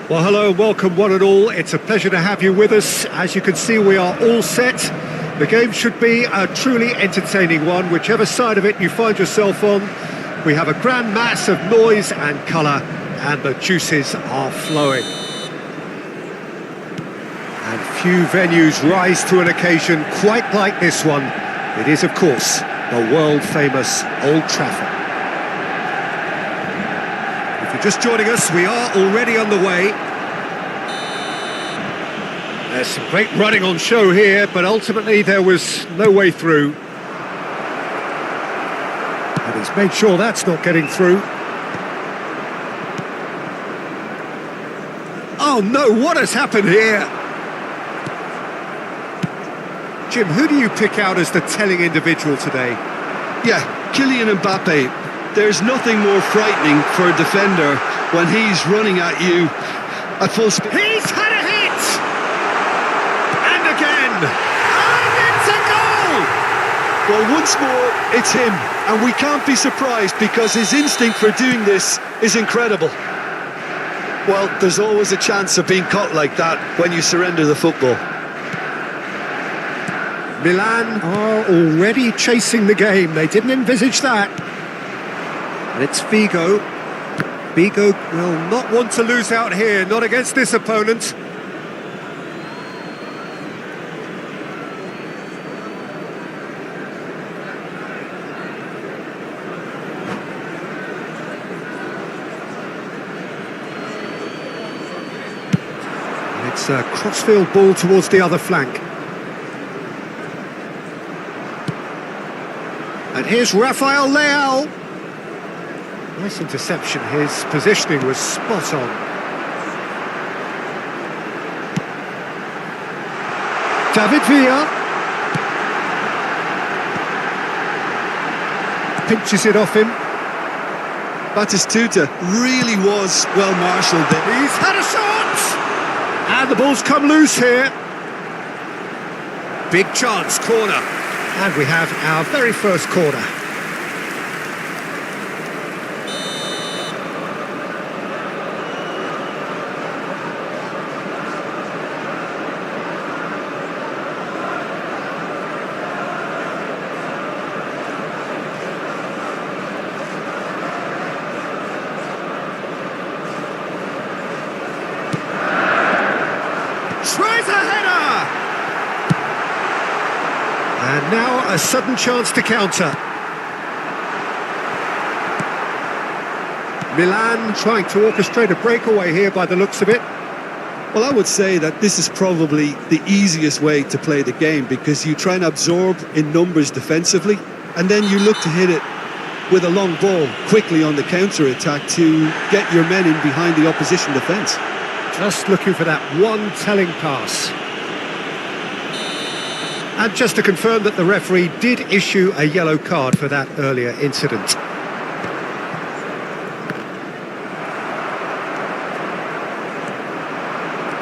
Well, hello and welcome one and all. It's a pleasure to have you with us. As you can see, we are all set. The game should be a truly entertaining one, whichever side of it you find yourself on. We have a grand mass of noise and colour, and the juices are flowing. And few venues rise to an occasion quite like this one. It is, of course, the world-famous Old Trafford. If you're just joining us, we are already underway. There's some great running on show here, but ultimately there was no way through. And he's made sure that's not getting through. Oh no, what has happened here? Jim, who do you pick out as the telling individual today? Yeah, Kylian Mbappe. There's nothing more frightening for a defender when he's running at you at full speed. He's had a hit! And again! And it's a goal! Well, once more, it's him. And we can't be surprised because his instinct for doing this is incredible. Well, there's always a chance of being caught like that when you surrender the football. Milan are already chasing the game. They didn't envisage that. And it's Figo. Figo will not want to lose out here, not against this opponent. And it's a crossfield ball towards the other flank. And here's Rafael Leao. Nice interception, his positioning was spot on. David Villa. Pinches it off him. Batistuta really was well marshalled there. He's had a shot! And the ball's come loose here. Big chance, corner. And we have our very first corner. Tries a header! And now a sudden chance to counter. Milan trying to orchestrate a breakaway here by the looks of it. Well, I would say that this is probably the easiest way to play the game, because you try and absorb in numbers defensively, and then you look to hit it with a long ball quickly on the counter-attack to get your men in behind the opposition defence. Just looking for that one telling pass. And just to confirm that the referee did issue a yellow card for that earlier incident.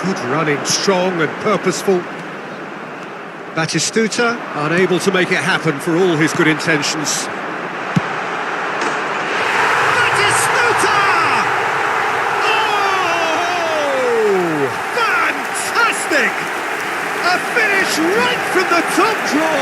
Good running, strong and purposeful. Batistuta unable to make it happen for all his good intentions. Batistuta! Oh! Fantastic! A finish right from the top draw.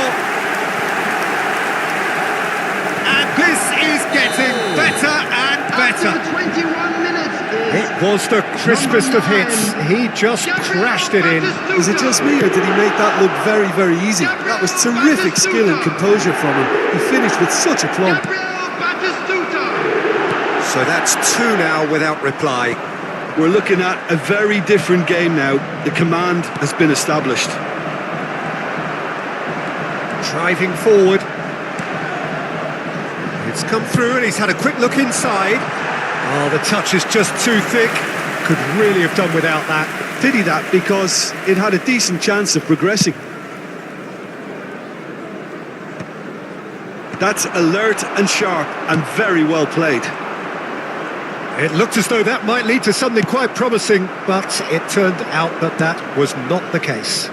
And this is getting better and better. After 21 minutes. It was the crispest of hits. He just crashed it in. Is it just me, or did he make that look very, very easy? That was terrific skill and composure from him. He finished with such a plumb. So that's two now without reply. We're looking at a very different game now. The command has been established. Driving forward. It's come through and he's had a quick look inside. Oh, the touch is just too thick. Could really have done without that. Pity that, because it had a decent chance of progressing. That's alert and sharp and very well played. It looked as though that might lead to something quite promising, but it turned out that that was not the case.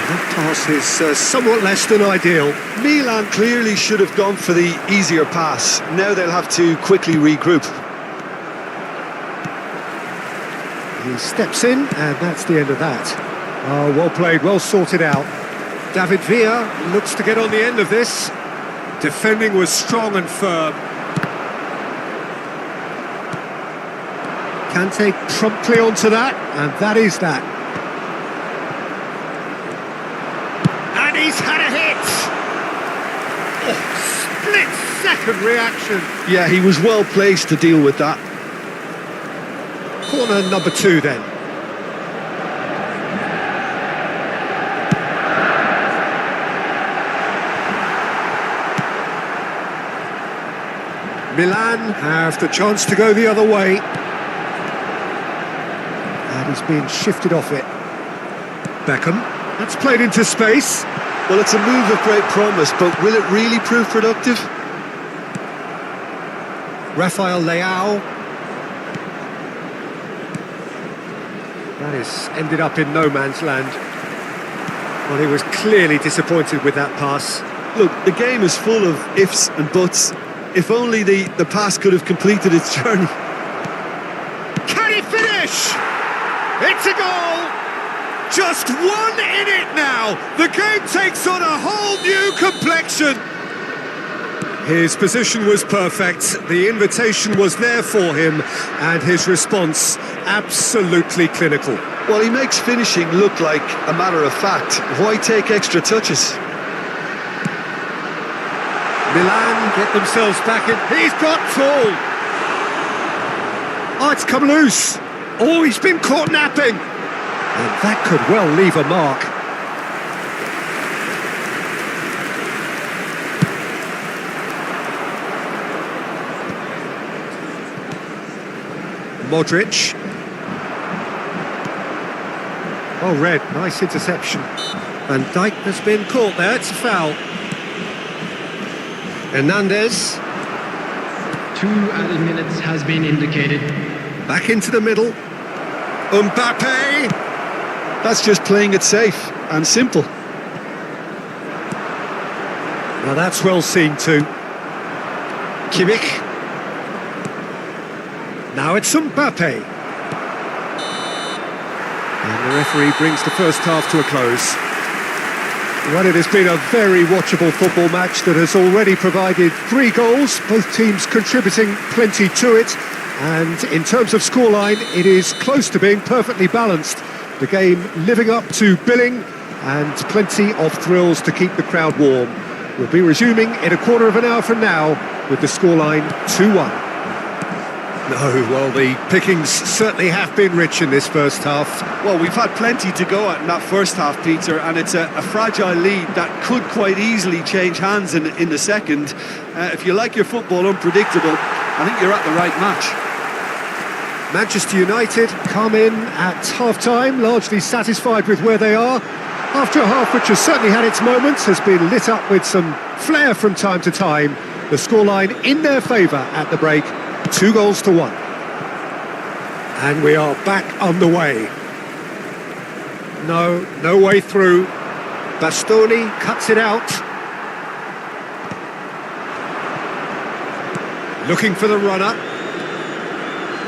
That pass is somewhat less than ideal. Milan clearly should have gone for the easier pass. Now they'll have to quickly regroup. He steps in, and that's the end of that. Oh, well played, well sorted out. David Villa looks to get on the end of this. Defending was strong and firm. Kante promptly onto that, and that is that. And he's had a hit! Oh, split-second reaction. Yeah, he was well placed to deal with that. Corner number 2 then. Milan have the chance to go the other way. And he's being shifted off it. Beckham, that's played into space. Well, it's a move of great promise, but will it really prove productive? Rafael Leao. That is ended up in no man's land. Well, he was clearly disappointed with that pass. Look, the game is full of ifs and buts. If only the pass could have completed its journey. Can he finish? It's a goal! Just one in it now! The game takes on a whole new complexion! His position was perfect, the invitation was there for him, and his response absolutely clinical. Well, he makes finishing look like a matter of fact. Why take extra touches? Milan get themselves back in. He's got full. Oh, it's come loose. Oh, he's been caught napping. And that could well leave a mark. Modric. Oh, red. Nice interception. Van Dijk has been caught there. It's a foul. Hernandez. 2 added minutes has been indicated. Back into the middle. Mbappe! That's just playing it safe and simple. Now that's well seen too. Kimmich. Now it's Mbappe. And the referee brings the first half to a close. Well, it has been a very watchable football match that has already provided 3 goals, both teams contributing plenty to it. And in terms of scoreline, it is close to being perfectly balanced. The game living up to billing and plenty of thrills to keep the crowd warm. We'll be resuming in a quarter of an hour from now. with the scoreline 2-1. No, well, the pickings certainly have been rich in this first half. Well, we've had plenty to go at in that first half, Peter, and it's a fragile lead that could quite easily change hands in the second. If you like your football unpredictable, I think you're at the right match. Manchester United come in at half-time, largely satisfied with where they are. After a half which has certainly had its moments, has been lit up with some flair from time to time. The scoreline in their favour at the break, 2-1. And we are back underway. No way through. Bastoni cuts it out. Looking for the runner.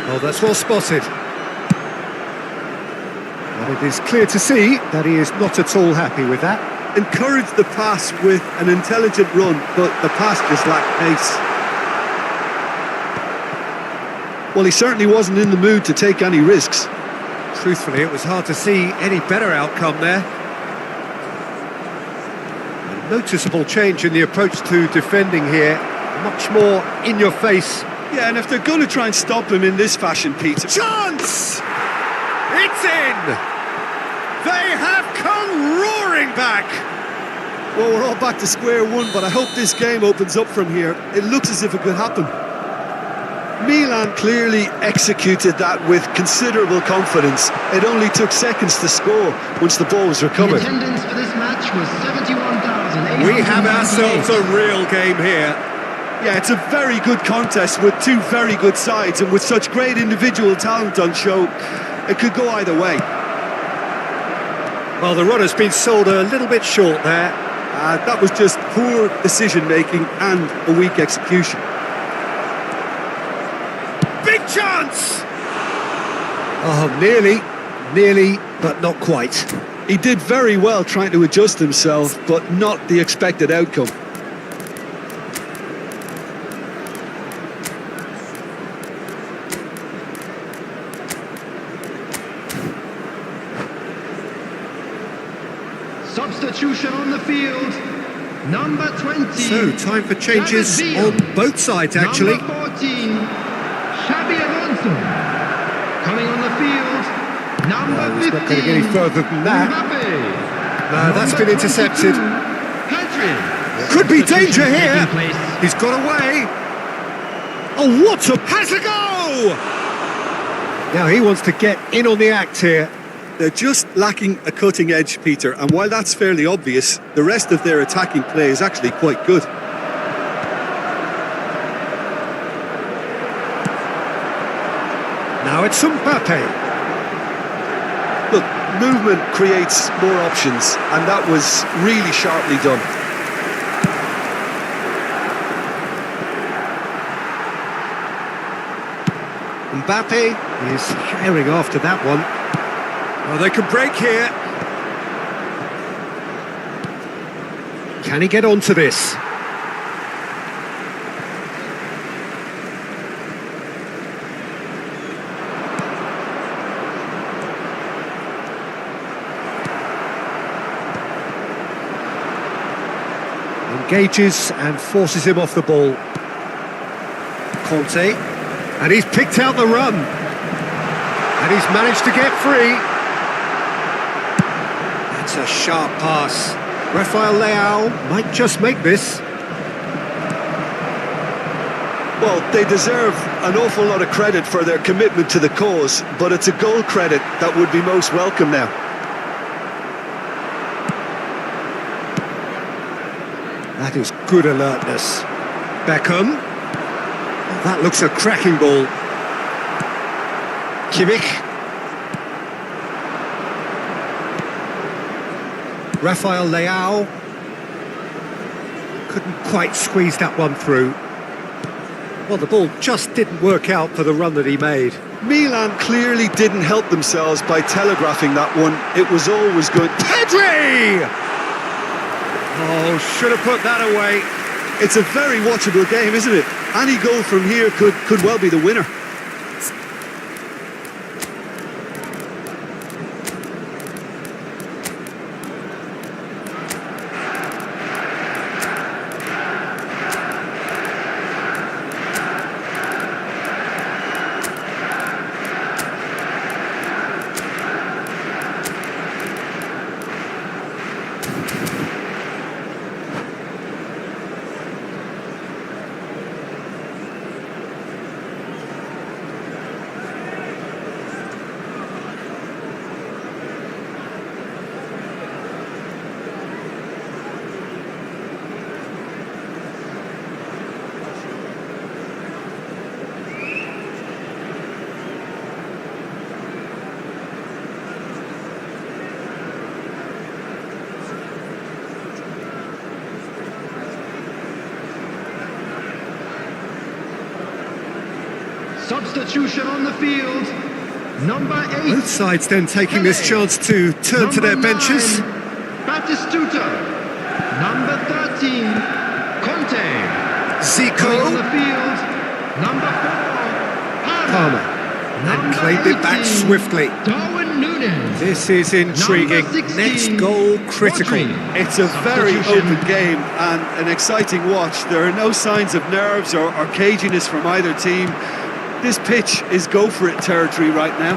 Oh, that's well spotted. And it is clear to see that he is not at all happy with that. Encouraged the pass with an intelligent run, but the pass just lacked pace. Well, he certainly wasn't in the mood to take any risks. Truthfully, it was hard to see any better outcome there. A noticeable change in the approach to defending here. Much more in your face. Yeah, and if they're going to try and stop him in this fashion, Peter... Chance! It's in! They have come roaring back! Well, we're all back to square one, but I hope this game opens up from here. It looks as if it could happen. Milan clearly executed that with considerable confidence. It only took seconds to score once the ball was recovered. The attendance for this match was 71,800. We have ourselves a real game here. Yeah, it's a very good contest with two very good sides, and with such great individual talent on show, it could go either way. Well, the runner's been sold a little bit short there. That was just poor decision-making and a weak execution. Big chance! Oh, nearly, but not quite. He did very well trying to adjust himself, but not the expected outcome. Substitution on the field, number 20. So, time for changes on both sides, actually. Number 14, Xabi Alonso. Coming on the field, number 15. It's not going to get any further than that. Mbappe. No, that's been intercepted. Pedri. Could be danger here. Taking place. He's got away. Oh, what a... Has a go! Now he wants to get in on the act here. They're just lacking a cutting edge, Peter, and while that's fairly obvious, the rest of their attacking play is actually quite good. Now it's Mbappe. Look, movement creates more options, and that was really sharply done. Mbappe is firing after that one. Well, they could break here. Can he get onto this? Engages and forces him off the ball. Conte. And he's picked out the run. And he's managed to get free. That's a sharp pass. Rafael Leao might just make this. Well, they deserve an awful lot of credit for their commitment to the cause, but it's a goal credit that would be most welcome now. That is good alertness. Beckham. That looks a cracking ball. Kimmich. Rafael Leao. Couldn't quite squeeze that one through. Well, the ball just didn't work out for the run that he made. Milan clearly didn't help themselves by telegraphing that one. It was always good. Pedri! Oh, should have put that away. It's a very watchable game, isn't it? Any goal from here could well be the winner. substitution on the field. Number 8. Both sides then taking this chance to turn to their benches. Batistuta. Number 13. Conte. Coming on the Zico, field. Number 4. Palmer, and Number claimed it back 18, swiftly. Darwin Núñez. This is intriguing. Number 16, Next goal critical. Rodri. It's a very Substitution. open game and an exciting watch. There are no signs of nerves or caginess from either team. This pitch is go-for-it territory right now.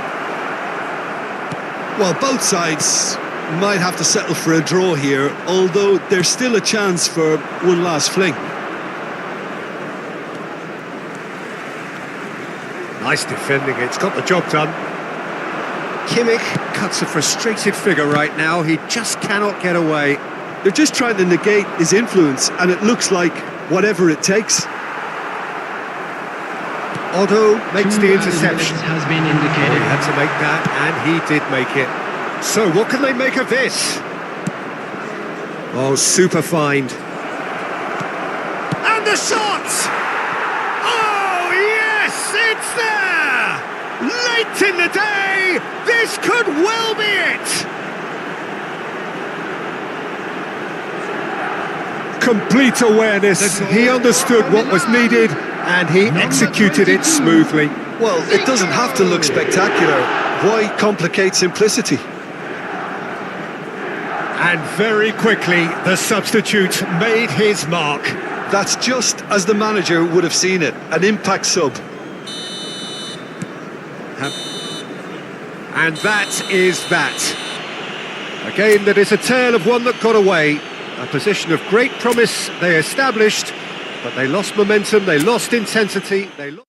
Well, both sides might have to settle for a draw here, although there's still a chance for one last fling. Nice defending, it's got the job done. Kimmich cuts a frustrated figure right now, he just cannot get away. They're just trying to negate his influence, and it looks like whatever it takes. Otto makes 2 the minutes interception. has been He indicated. had to make that, and he did make it. So what can they make of this? Oh, super find. And the shot! Oh, yes, it's there! Late in the day, this could well be it! Complete awareness, he understood what was needed, and he executed it smoothly. Well, it doesn't have to look spectacular. Why complicate simplicity? And very quickly, the substitute made his mark. That's just as the manager would have seen it, an impact sub. And that is that. A game that is a tale of one that got away. A position of great promise they established, but they lost momentum, they lost intensity, they lost...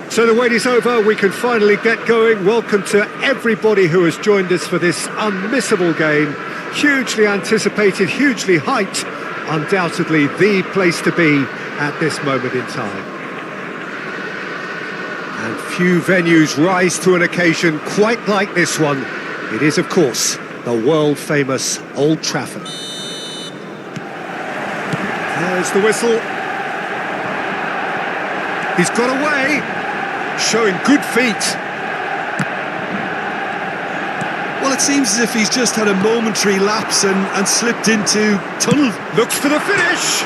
So the wait is over, we can finally get going. Welcome to everybody who has joined us for this unmissable game. Hugely anticipated, hugely hyped. Undoubtedly the place to be at this moment in time. And few venues rise to an occasion quite like this one. It is, of course, the world-famous Old Trafford. There's the whistle. He's got away. Showing good feet. Well, it seems as if he's just had a momentary lapse and slipped into tunnel. Looks for the finish.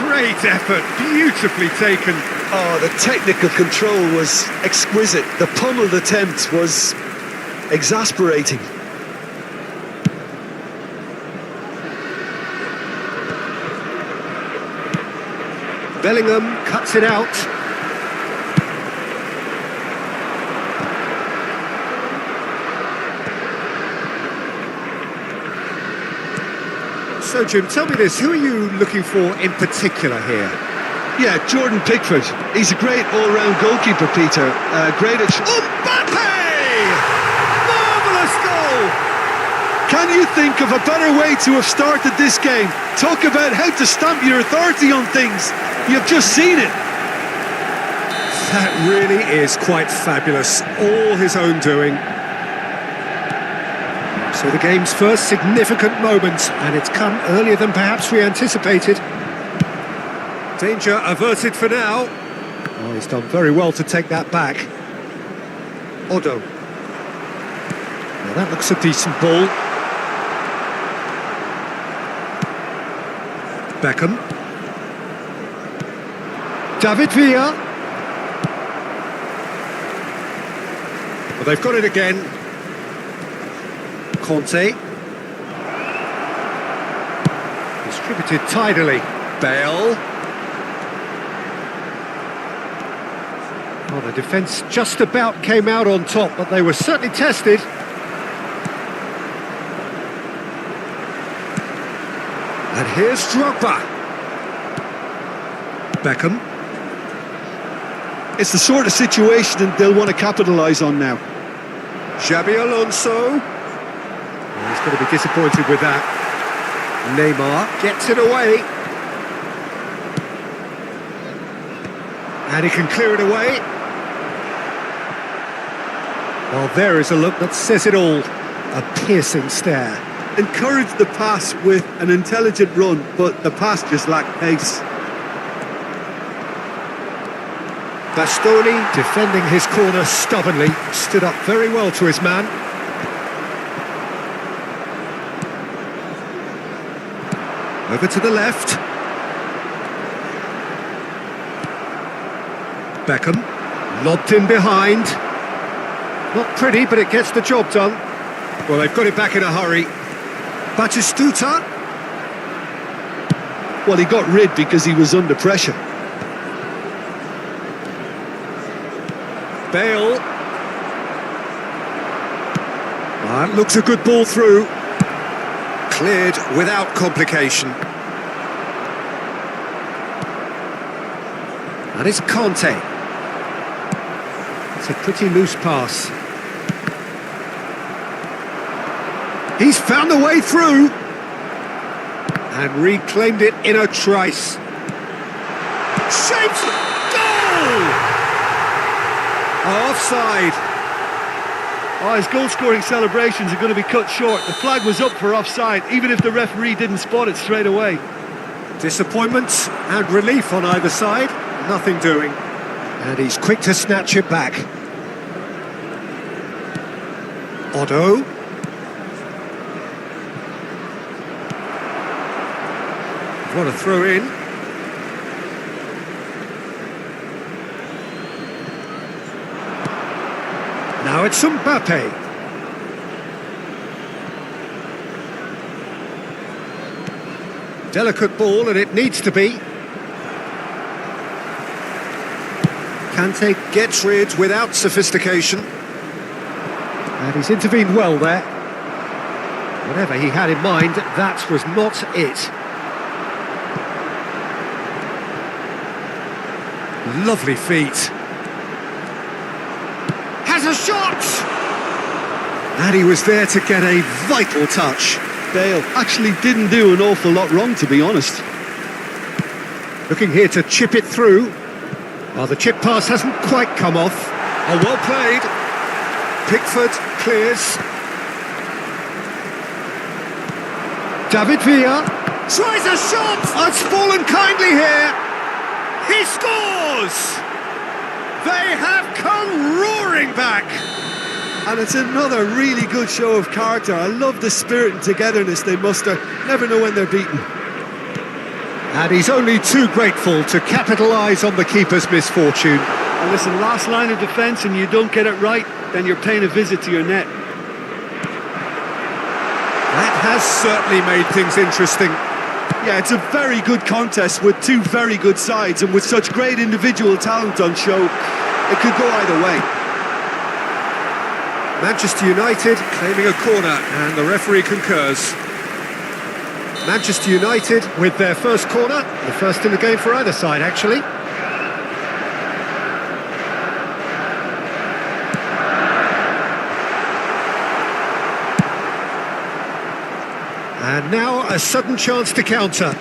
Great effort, beautifully taken. Oh, the technical control was exquisite. The pummeled attempt was exasperating. Bellingham cuts it out. So, Jim, tell me this, who are you looking for in particular here? Yeah, Jordan Pickford. He's a great all-round goalkeeper, Peter. Great at... Mbappe! Marvellous goal! Can you think of a better way to have started this game? Talk about how to stamp your authority on things. You've just seen it. That really is quite fabulous. All his own doing. So the game's first significant moment, and it's come earlier than perhaps we anticipated. Danger averted for now. Oh, he's done very well to take that back. Odo. Now that looks a decent ball. Beckham. David Villa. Well, they've got it again. Conte. Distributed tidily. Bale. Well, the defence just about came out on top, but they were certainly tested. And here's Drogba. Beckham. It's the sort of situation that they'll want to capitalise on now. Xabi Alonso. He's going to be disappointed with that. Neymar gets it away. And he can clear it away. Well, there is a look that says it all. A piercing stare. Encouraged the pass with an intelligent run, but the pass just lacked pace. Bastoni, defending his corner stubbornly, stood up very well to his man. Over to the left. Beckham, lobbed in behind. Not pretty, but it gets the job done. Well, they've got it back in a hurry. Batistuta. Well, he got rid because he was under pressure. Bale. That looks a good ball through. Cleared without complication. And it's Conte. It's a pretty loose pass. He's found the way through. And reclaimed it in a trice. Shapes goal! Offside. Oh, his goal-scoring celebrations are going to be cut short. The flag was up for offside, even if the referee didn't spot it straight away. Disappointment and relief on either side. Nothing doing. And he's quick to snatch it back. Odo. What a throw in. Now it's Mbappe. Delicate ball, and it needs to be. Kante gets rid without sophistication. And he's intervened well there. Whatever he had in mind, that was not it. Lovely feet. Has a shot! And he was there to get a vital touch. Bale actually didn't do an awful lot wrong, to be honest. Looking here to chip it through. Well, the chip pass hasn't quite come off. Oh, well played. Pickford clears. David Villa tries a shot! Oh, it's fallen kindly here. He scores! They have come roaring back. And it's another really good show of character. I love the spirit and togetherness they muster. Never know when they're beaten. And he's only too grateful to capitalise on the keeper's misfortune. And listen, last line of defence and you don't get it right, then you're paying a visit to your net. That has certainly made things interesting. Yeah, it's a very good contest with two very good sides, and with such great individual talent on show, it could go either way. Manchester United claiming a corner, and the referee concurs. Manchester United with their first corner, the first in the game for either side, actually. And now a sudden chance to counter.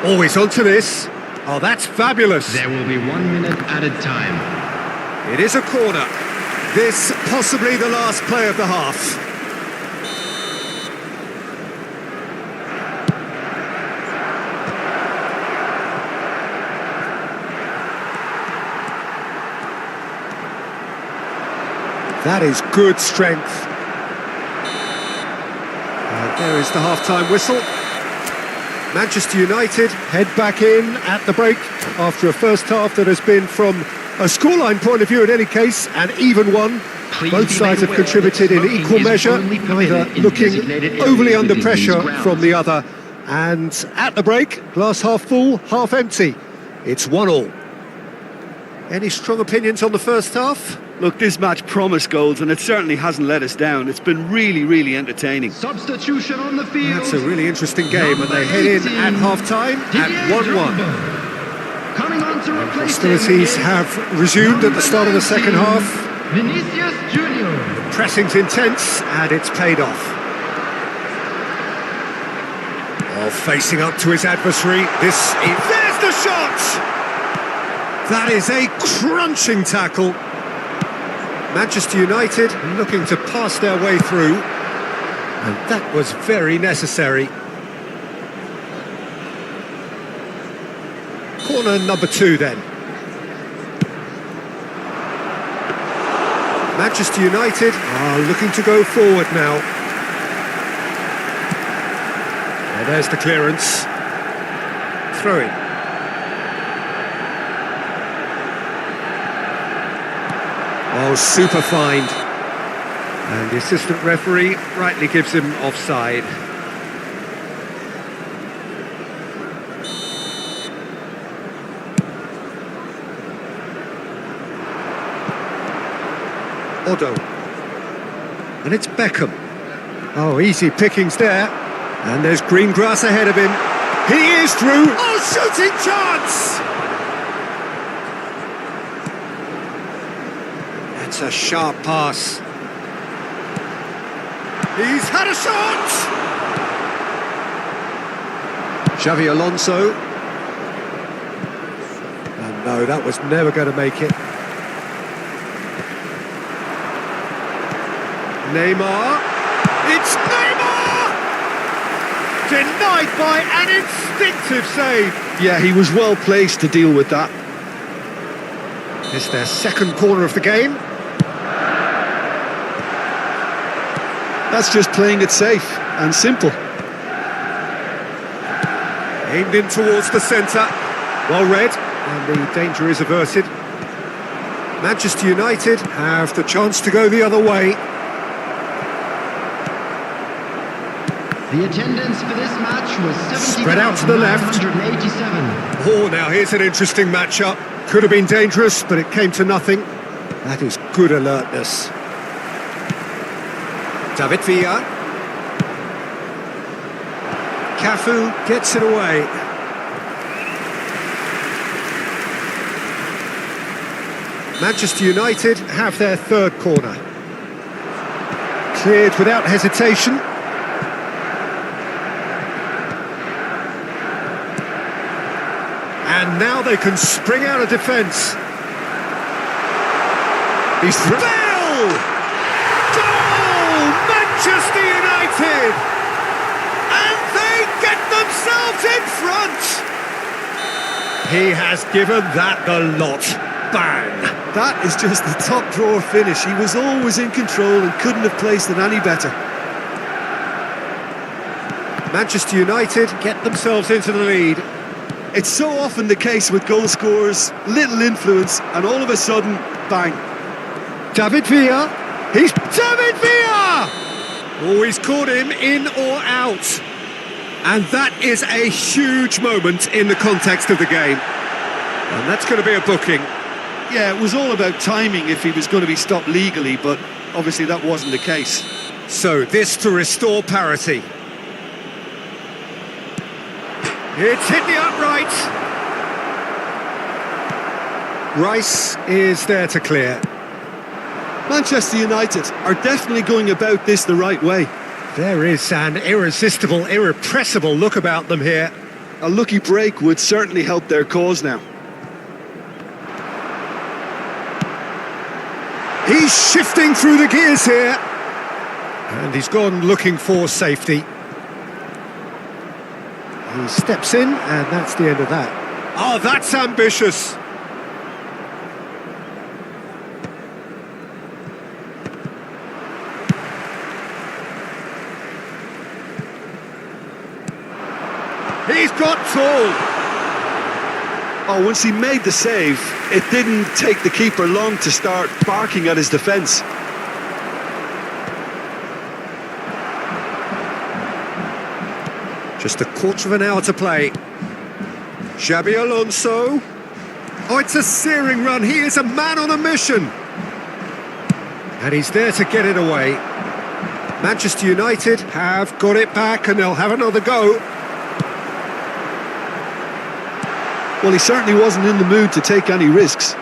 Always onto this. Oh, that's fabulous. There will be 1 minute added time. It is a corner. This possibly the last play of the half. That is good strength. And there is the half-time whistle. Manchester United head back in at the break after a first half that has been, from a scoreline point of view in any case, an even one. Both sides have contributed in equal measure, neither looking overly under pressure from the other. And at the break, glass half full, half empty. It's 1-1. Any strong opinions on the first half? Look, this match promised goals, and it certainly hasn't let us down. It's been really, really entertaining. Substitution on the field. That's a really interesting game, and they head in at half-time at 1-1. Coming on to replace Hostilities have resumed at the start of the second half. Vinicius Junior. Pressing's intense, and it's paid off. Oh, facing up to his adversary. There's the shot! That is a crunching tackle. Manchester United looking to pass their way through, and that was very necessary. Corner number 2 then. Manchester United are looking to go forward now. And there's the clearance. Throw-in. Oh, super find. And the assistant referee rightly gives him offside. Odo. And it's Beckham. Oh, easy pickings there. And there's green grass ahead of him. He is through. Oh, shooting chance! That's a sharp pass. He's had a shot! Xavi Alonso. And no, that was never going to make it. Neymar. It's Neymar! Denied by an instinctive save. Yeah, he was well placed to deal with that. It's their second corner of the game. That's just playing it safe and simple. Aimed in towards the centre. Well read, and the danger is averted. Manchester United have the chance to go the other way. The attendance for this match was 70,987. Spread out to the left. Oh, now here's an interesting matchup. Could have been dangerous, but it came to nothing. That is good alertness. David Villa. Cafu gets it away. Manchester United have their third corner. Cleared without hesitation. And now they can spring out of defence. He's Bell! Goal! Manchester United! And they get themselves in front! He has given that the lot. Bang! That is just the top drawer finish. He was always in control and couldn't have placed it any better. Manchester United get themselves into the lead. It's so often the case with goal scorers, little influence, and all of a sudden, bang. David Villa. He's David Villa! Oh, he's caught him in or out. And that is a huge moment in the context of the game. And that's going to be a booking. Yeah, it was all about timing if he was going to be stopped legally, but obviously that wasn't the case. So this to restore parity. It's hit the upright. Rice is there to clear. Manchester United are definitely going about this the right way. There is an irresistible, irrepressible look about them here. A lucky break would certainly help their cause now. He's shifting through the gears here. And he's gone looking for safety. He steps in, and that's the end of that. Oh, that's ambitious. He's got tall. Oh, once he made the save, it didn't take the keeper long to start barking at his defence. Just a quarter of an hour to play. Xabi Alonso. Oh, it's a searing run. He is a man on a mission. And he's there to get it away. Manchester United have got it back and they'll have another go. Well, he certainly wasn't in the mood to take any risks.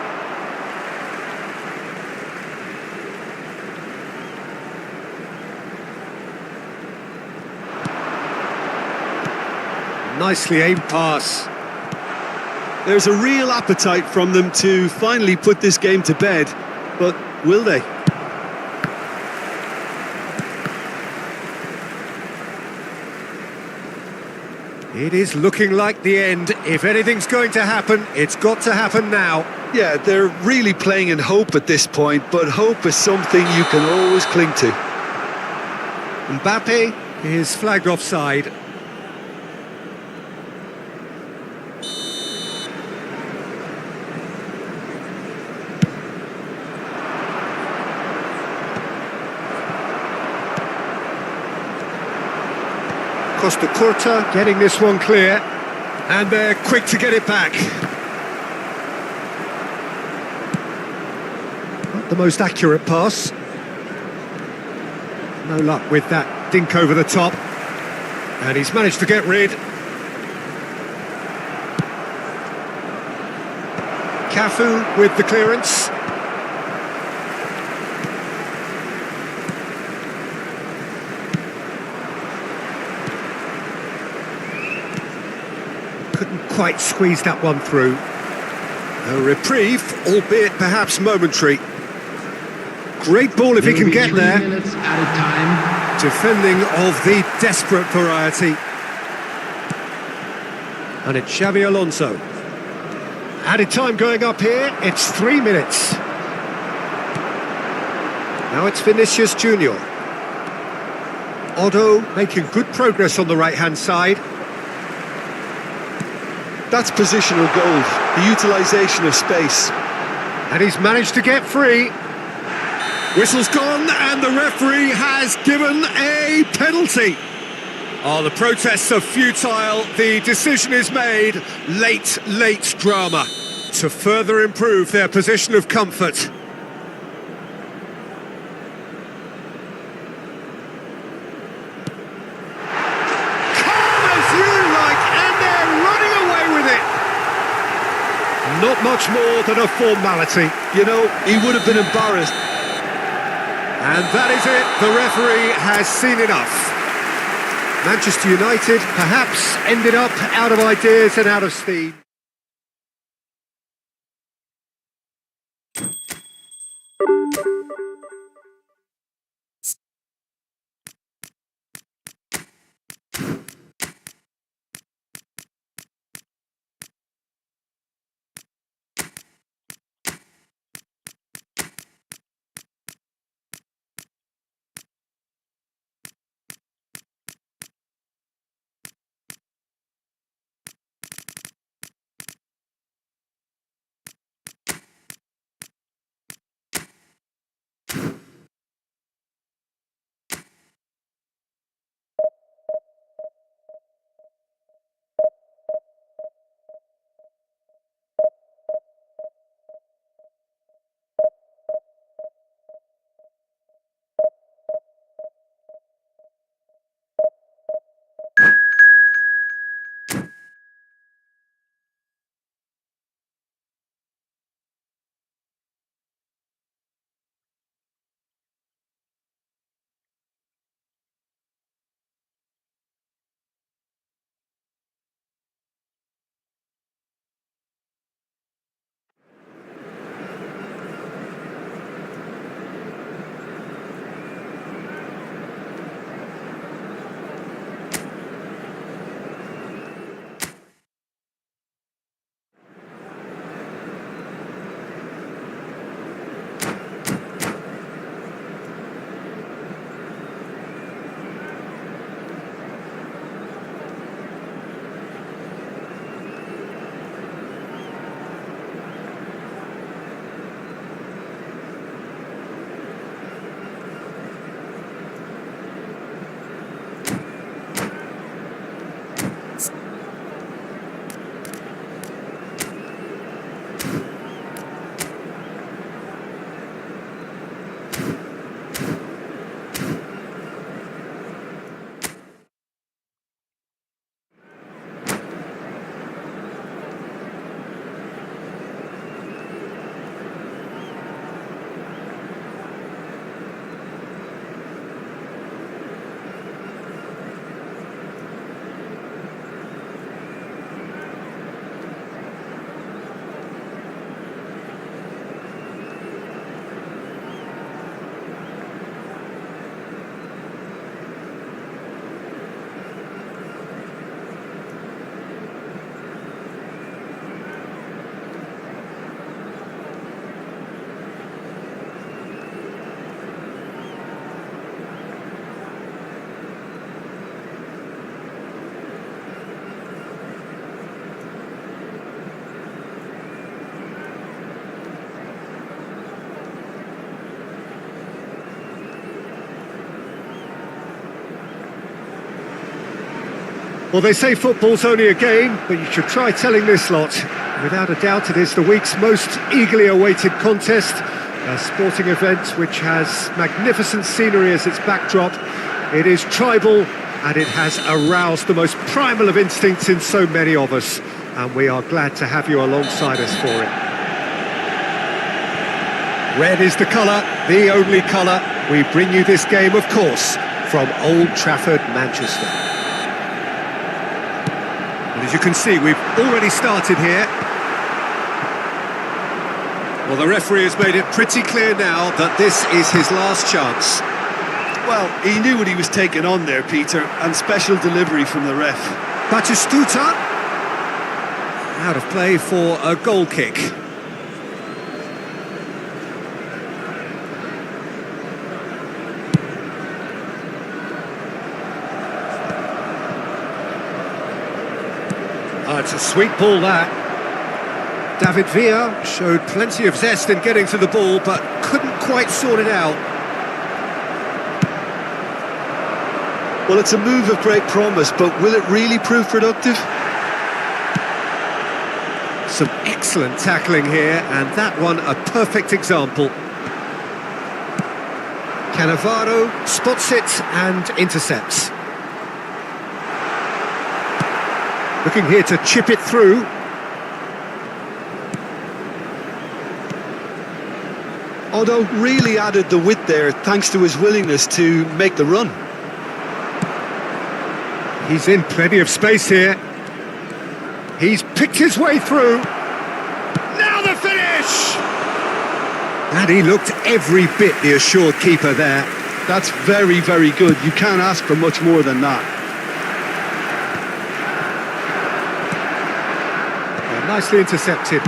Nicely aimed pass. There's a real appetite from them to finally put this game to bed, but will they? It is looking like the end. If anything's going to happen, it's got to happen now. Yeah, they're really playing in hope at this point, but hope is something you can always cling to. Mbappe is flagged offside. Costa Curta getting this one clear, and they're quick to get it back. Not the most accurate pass. No luck with that dink over the top, and he's managed to get rid. Cafu with the clearance. Couldn't quite squeeze that one through. A reprieve, albeit perhaps momentary. Great ball if he can get there. 3 minutes at a time. Defending of the desperate variety. And it's Xabi Alonso. Added time going up here, it's 3 minutes. Now it's Vinicius Junior. Otto making good progress on the right-hand side. That's positional gold, the utilisation of space. And he's managed to get free. Whistle's gone and the referee has given a penalty. Oh, the protests are futile. The decision is made. Late drama to further improve their position of comfort. Not much more than a formality. You know, he would have been embarrassed. And that is it. The referee has seen enough. Manchester United perhaps ended up out of ideas and out of steam. Well, they say football's only a game, but you should try telling this lot. Without a doubt, it is the week's most eagerly awaited contest, a sporting event which has magnificent scenery as its backdrop. It is tribal, and it has aroused the most primal of instincts in so many of us, and we are glad to have you alongside us for it. Red is the colour, the only colour. We bring you this game, of course, from Old Trafford, Manchester. And as you can see, we've already started here. Well, the referee has made it pretty clear now that this is his last chance. Well, he knew what he was taking on there, Peter, and special delivery from the ref. Batistuta. Out of play for a goal kick. Oh, it's a sweet ball, that. David Villa showed plenty of zest in getting to the ball, but couldn't quite sort it out. Well, it's a move of great promise, but will it really prove productive? Some excellent tackling here, and that one a perfect example. Cannavaro spots it and intercepts. Looking here to chip it through. Although really added the width there thanks to his willingness to make the run. He's in plenty of space here. He's picked his way through. Now the finish! And he looked every bit the assured keeper there. That's very, very good. You can't ask for much more than that. Well, nicely intercepted.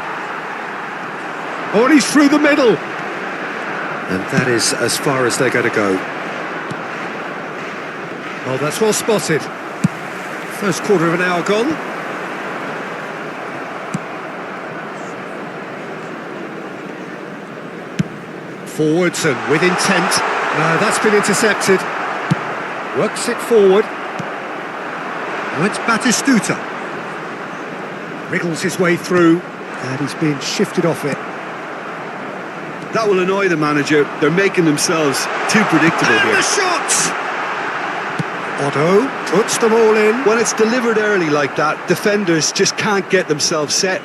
Oh, and he's through the middle. And that is as far as they're going to go. Oh, that's well spotted. First quarter of an hour gone. Forwards and with intent. No, that's been intercepted. Works it forward. Now it's Batistuta. Wriggles his way through, and he's being shifted off it. That will annoy the manager. They're making themselves too predictable and here. The shot! Otto puts them all in. When it's delivered early like that, defenders just can't get themselves set.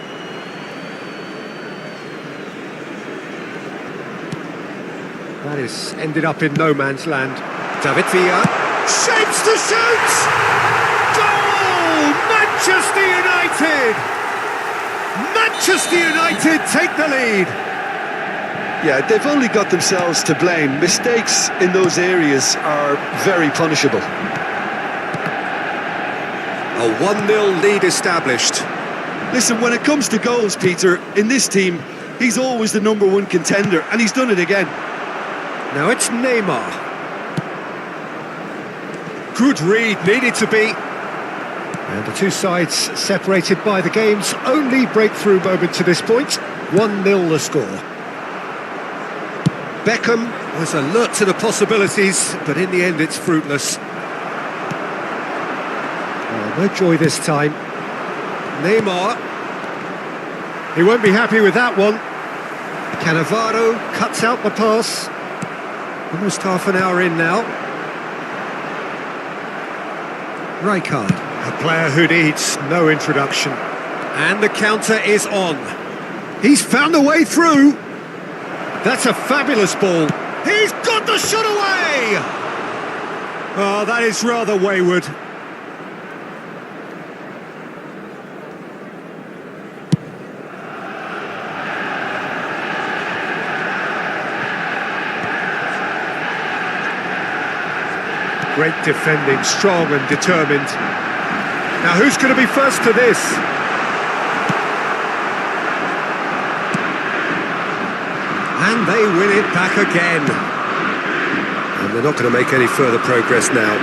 That is ended up in no man's land. David Villa shapes to shoot! Goal! Manchester United! Manchester United take the lead! Yeah, they've only got themselves to blame. Mistakes in those areas are very punishable. A 1-0 lead established. Listen, when it comes to goals, Peter, in this team, he's always the #1 contender, and he's done it again. Now it's Neymar. Good read, needed to be. And the two sides separated by the game's only breakthrough moment to this point. 1-0 the score. Beckham was alert to the possibilities, but in the end it's fruitless. Oh, no joy this time. Neymar. He won't be happy with that one. Cannavaro cuts out the pass. Almost half an hour in now. Rijkaard, a player who needs no introduction. And the counter is on. He's found a way through. That's a fabulous ball. He's got the shot away! Oh, that is rather wayward. Great defending, strong and determined. Now who's going to be first to this? And they win it back again. And they're not going to make any further progress now.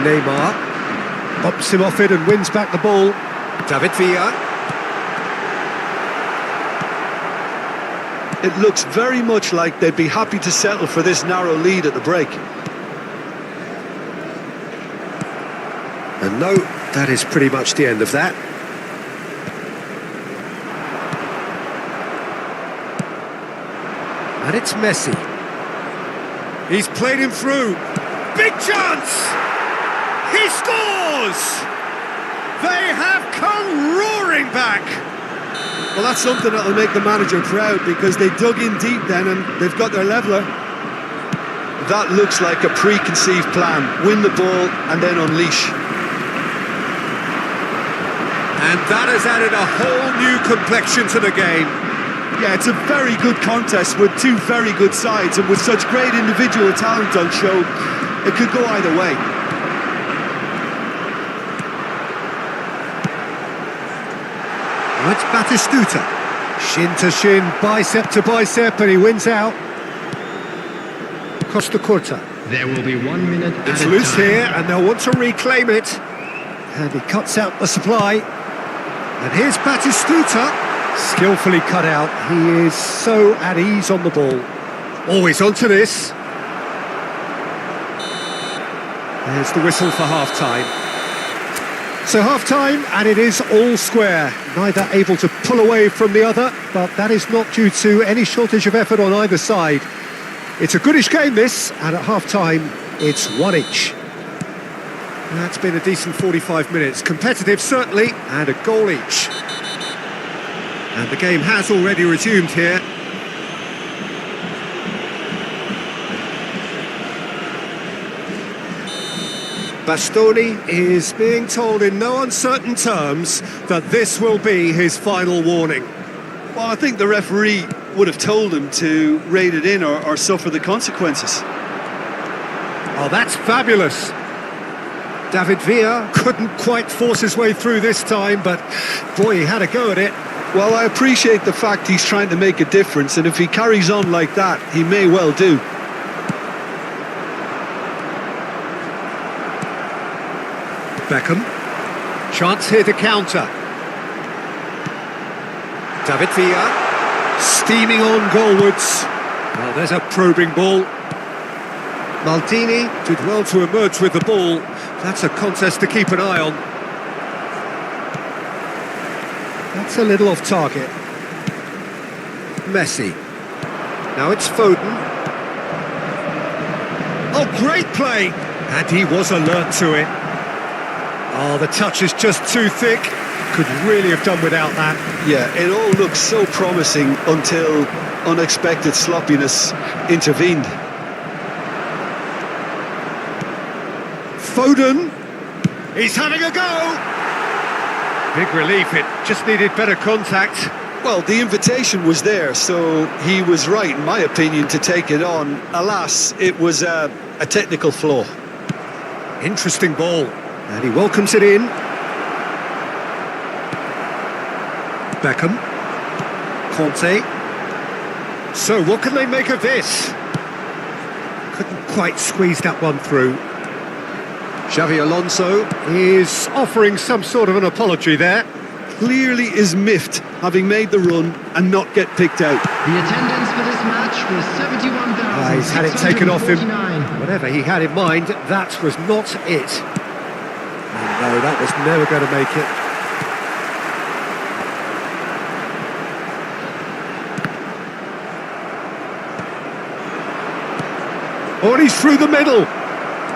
Neymar pops him off it and wins back the ball. David Villa. It looks very much like they'd be happy to settle for this narrow lead at the break. And no, that is pretty much the end of that. And it's Messi. He's played him through. Big chance! He scores! They have come roaring back! Well, that's something that'll make the manager proud, because they dug in deep then and they've got their leveller. That looks like a preconceived plan. Win the ball and then unleash. And that has added a whole new complexion to the game. Yeah, it's a very good contest with two very good sides, and with such great individual talent on show, it could go either way. That's Batistuta. Shin to shin, bicep to bicep, and he wins out. Costa Curta. There will be 1 minute It's added loose time. here, and they'll want to reclaim it. And he cuts out the supply. And here's Batistuta. Skillfully cut out. He is so at ease on the ball. Always onto this. There's the whistle for half-time. So half-time, and it is all square. Neither able to pull away from the other, but that is not due to any shortage of effort on either side. It's a goodish game, this, and at half-time, it's one each. That's been a decent 45 minutes. Competitive, certainly, and a goal each. And the game has already resumed here. Bastoni is being told in no uncertain terms that this will be his final warning. Well, I think the referee would have told him to rein it in or suffer the consequences. Oh, that's fabulous. David Villa couldn't quite force his way through this time, but boy, he had a go at it. Well, I appreciate the fact he's trying to make a difference, and if he carries on like that, he may well do. Beckham. Chance here to counter. David Villa. Steaming on goalwards. Well, there's a probing ball. Maldini did well to emerge with the ball. That's a contest to keep an eye on. That's a little off target. Messi. Now it's Foden. Oh, great play! And he was alert to it. Oh, the touch is just too thick. Could really have done without that. Yeah, it all looked so promising until unexpected sloppiness intervened. Foden. He's having a go. Big relief, it just needed better contact. Well, the invitation was there, so he was right, in my opinion, to take it on. Alas, it was a technical flaw. Interesting ball. And he welcomes it in. Beckham. Conte. So what can they make of this? Couldn't quite squeeze that one through. Xavi Alonso is offering some sort of an apology there. Clearly is miffed, having made the run and not get picked out. The attendance for this match was 71,649. He's had it taken off him. Whatever he had in mind, that was not it. And no, that was never going to make it. Oh, and he's through the middle.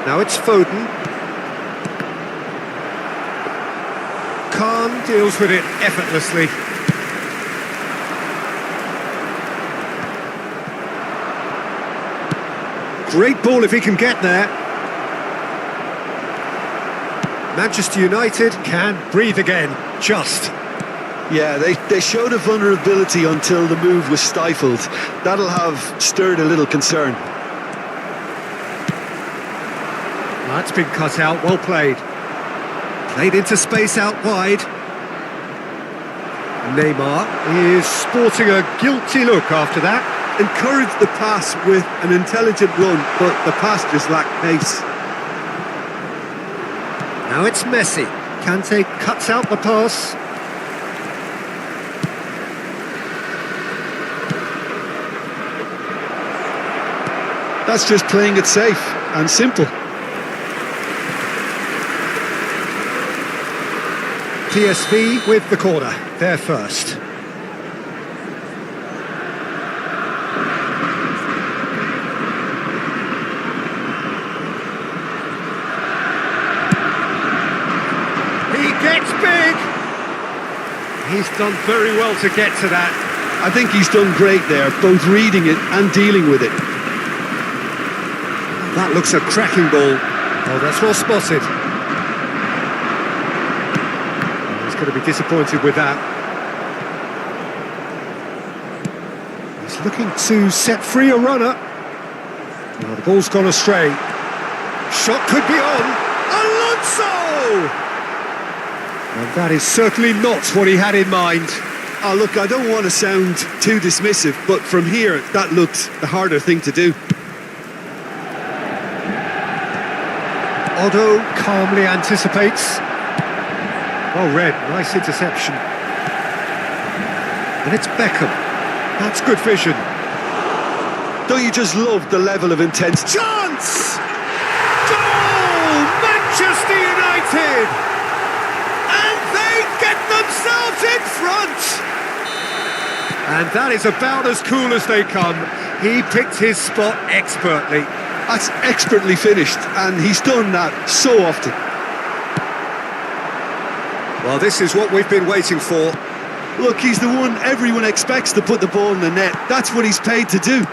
Now it's Foden. Khan deals with it effortlessly. Great ball if he can get there. Manchester United can breathe again, just. Yeah, they showed a vulnerability until the move was stifled. That'll have stirred a little concern. That's been cut out, well played. Played into space out wide. Neymar is sporting a guilty look after that. Encouraged the pass with an intelligent run, but the pass just lacked pace. Now it's Messi. Kante cuts out the pass. That's just playing it safe and simple. PSV with the corner, they're first. He gets big! He's done very well to get to that. I think he's done great there, both reading it and dealing with it. That looks a cracking ball. Oh, that's well spotted. He's going to be disappointed with that. He's looking to set free a runner. Oh, the ball's gone astray. Shot could be on. Alonso! And that is certainly not what he had in mind. Oh, look, I don't want to sound too dismissive, but from here, that looked the harder thing to do. Otto calmly anticipates. Well read, nice interception. And it's Beckham. That's good vision. Don't you just love the level of intensity? Chance! Goal! Manchester United! And they get themselves in front! And that is about as cool as they come. He picked his spot expertly. That's expertly finished, and he's done that so often. Well, this is what we've been waiting for. Look, he's the one everyone expects to put the ball in the net. That's what he's paid to do.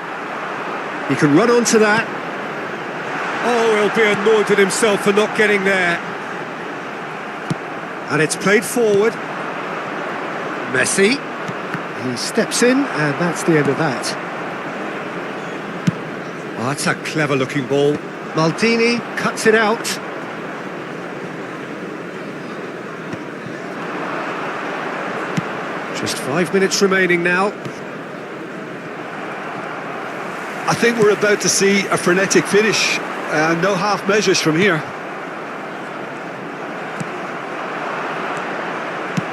He can run onto that. Oh, he'll be annoyed at himself for not getting there. And it's played forward. Messi. He steps in, and that's the end of that. Oh, that's a clever-looking ball. Maldini cuts it out. Just 5 minutes remaining now. I think we're about to see a frenetic finish. No half measures from here.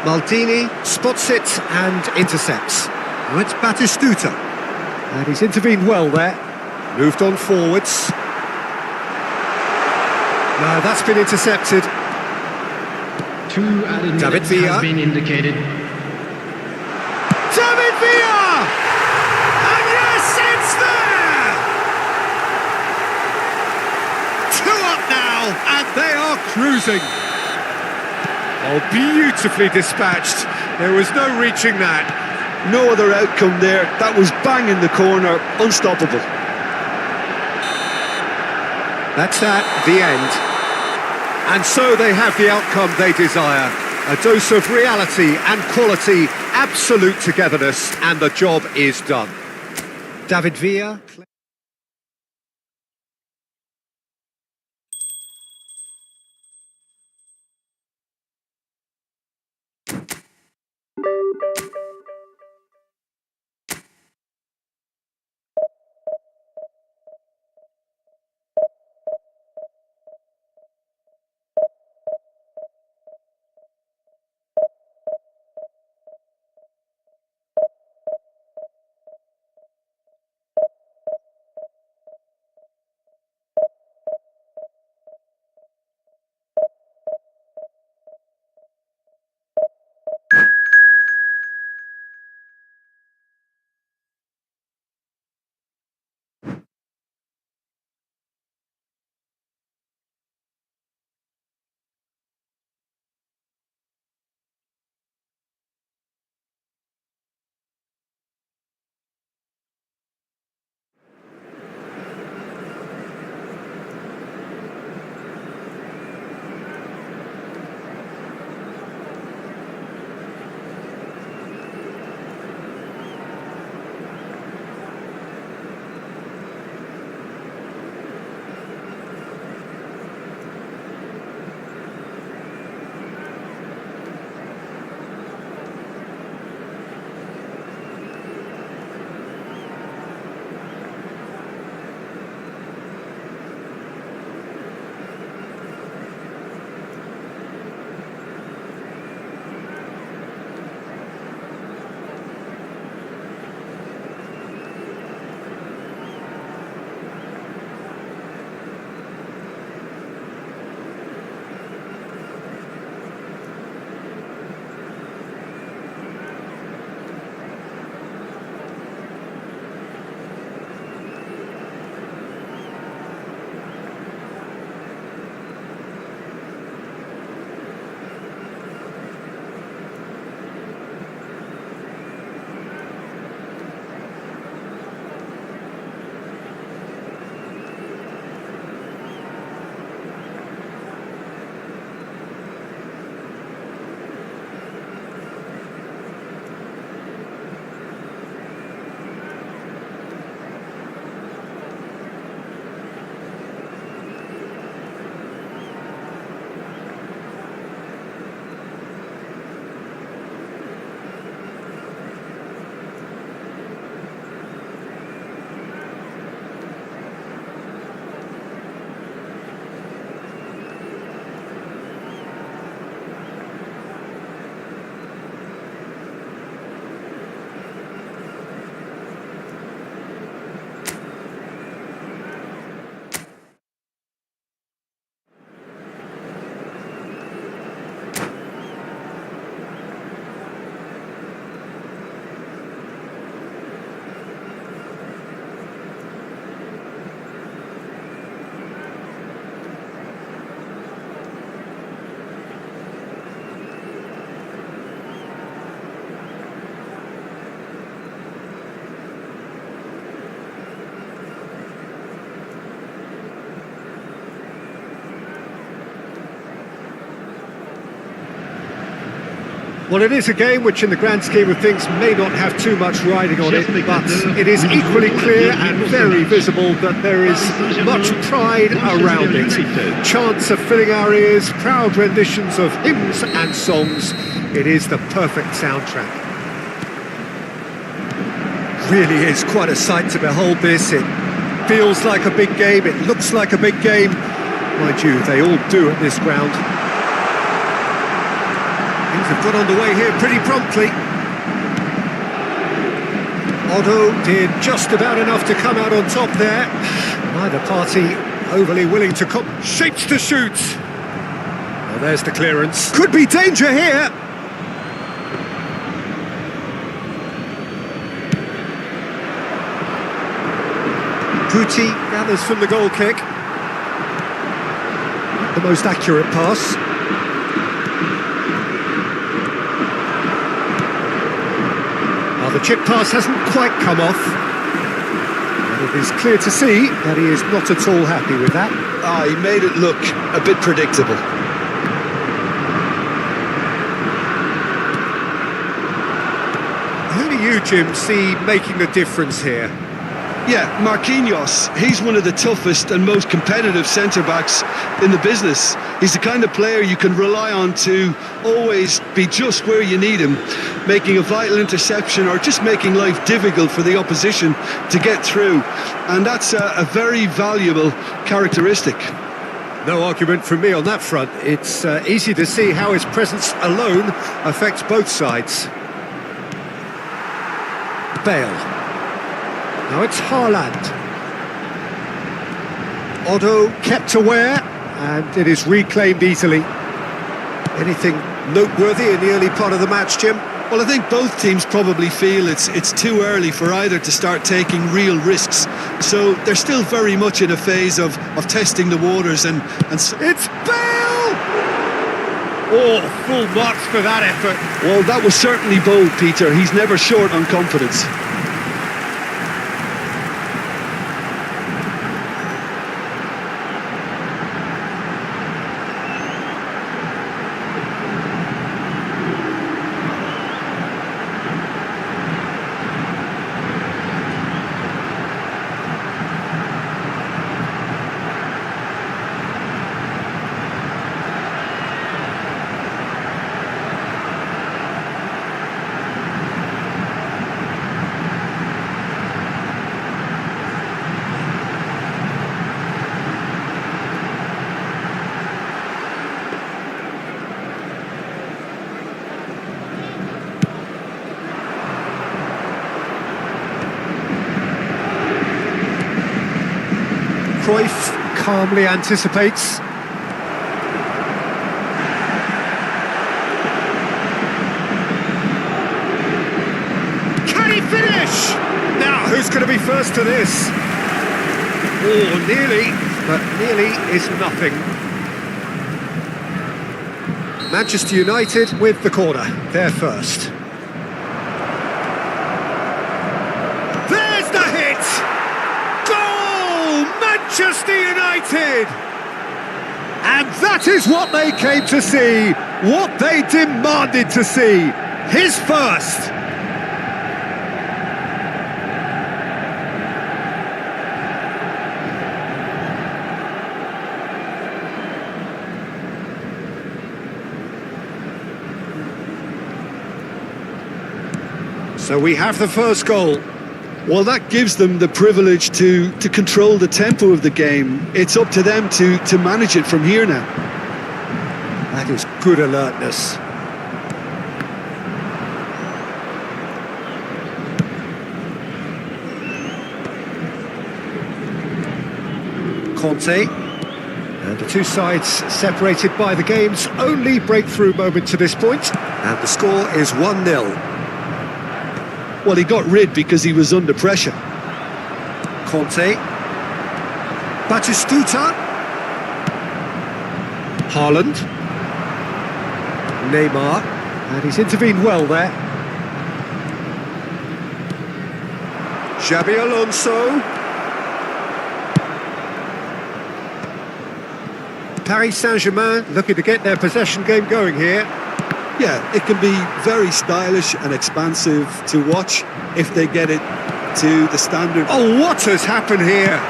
Maldini spots it and intercepts. Now it's Batistuta. And he's intervened well there. Moved on forwards. No, that's been intercepted. 2 added David minutes Villa. has been indicated. David Villa! And yes, it's there! 2 up now, and they are cruising. Oh, beautifully dispatched. There was no reaching that. No other outcome there. That was bang in the corner, unstoppable. That's that, the end. And so they have the outcome they desire. A dose of reality and quality, absolute togetherness, and the job is done. David Villa. Well, it is a game which in the grand scheme of things may not have too much riding on it, but it is equally clear and very visible that there is much pride around it. Chants are filling our ears, proud renditions of hymns and songs. It is the perfect soundtrack. Really is quite a sight to behold this. It feels like a big game, it looks like a big game. Mind you, they all do at this ground. Things have got underway here pretty promptly. Otto did just about enough to come out on top there. Neither party overly willing to shapes to shoot. Well, there's the clearance. Could be danger here. Guti gathers from the goal kick. The most accurate pass. Well, the chip pass hasn't quite come off. And it is clear to see that he is not at all happy with that. He made it look a bit predictable. Who do you, Jim, see making the difference here? Yeah, Marquinhos, he's one of the toughest and most competitive centre-backs in the business. He's the kind of player you can rely on to always be just where you need him, making a vital interception or just making life difficult for the opposition to get through. And that's a very valuable characteristic. No argument from me on that front. It's easy to see how his presence alone affects both sides. Bale. Now it's Haaland. Otto kept aware, and it is reclaimed easily. Anything noteworthy in the early part of the match, Jim? Well, I think both teams probably feel it's too early for either to start taking real risks. So they're still very much in a phase of testing the waters and It's Bale! Oh, full marks for that effort. Well, that was certainly bold, Peter. He's never short on confidence. Cruyff calmly anticipates. Can he finish? Now, who's going to be first to this? Oh, nearly, but nearly is nothing. Manchester United with the corner. They're first. There's the hit! Goal! Manchester United! And that is what they came to see, what they demanded to see. His first. So we have the first goal. Well, that gives them the privilege to control the tempo of the game. It's up to them to manage it from here now. That is good alertness. Conte. And the two sides separated by the game's only breakthrough moment to this point. And the score is 1-0. Well, he got rid because he was under pressure. Conte. Batistuta. Haaland. Neymar. And he's intervened well there. Xabi Alonso. Paris Saint-Germain looking to get their possession game going here. Yeah, it can be very stylish and expansive to watch if they get it to the standard. Oh, what has happened here?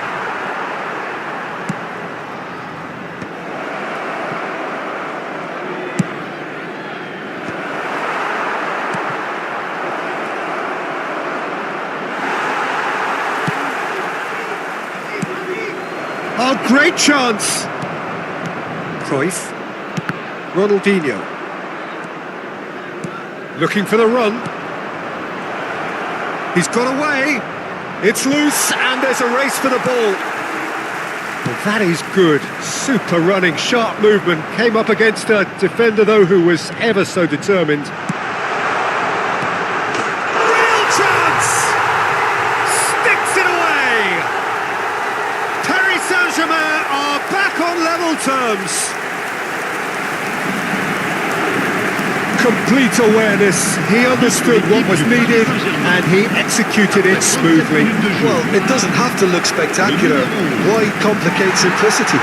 Oh, great chance! Cruyff. Ronaldinho. Looking for the run. He's got away. It's loose, and there's a race for the ball. Well, that is good. Super running, sharp movement. Came up against a defender, though, who was ever so determined. Real chance! Sticks it away! Paris Saint-Germain are back on level terms. Complete awareness. He understood what was needed and he executed it smoothly. Well, it doesn't have to look spectacular. Why complicate simplicity?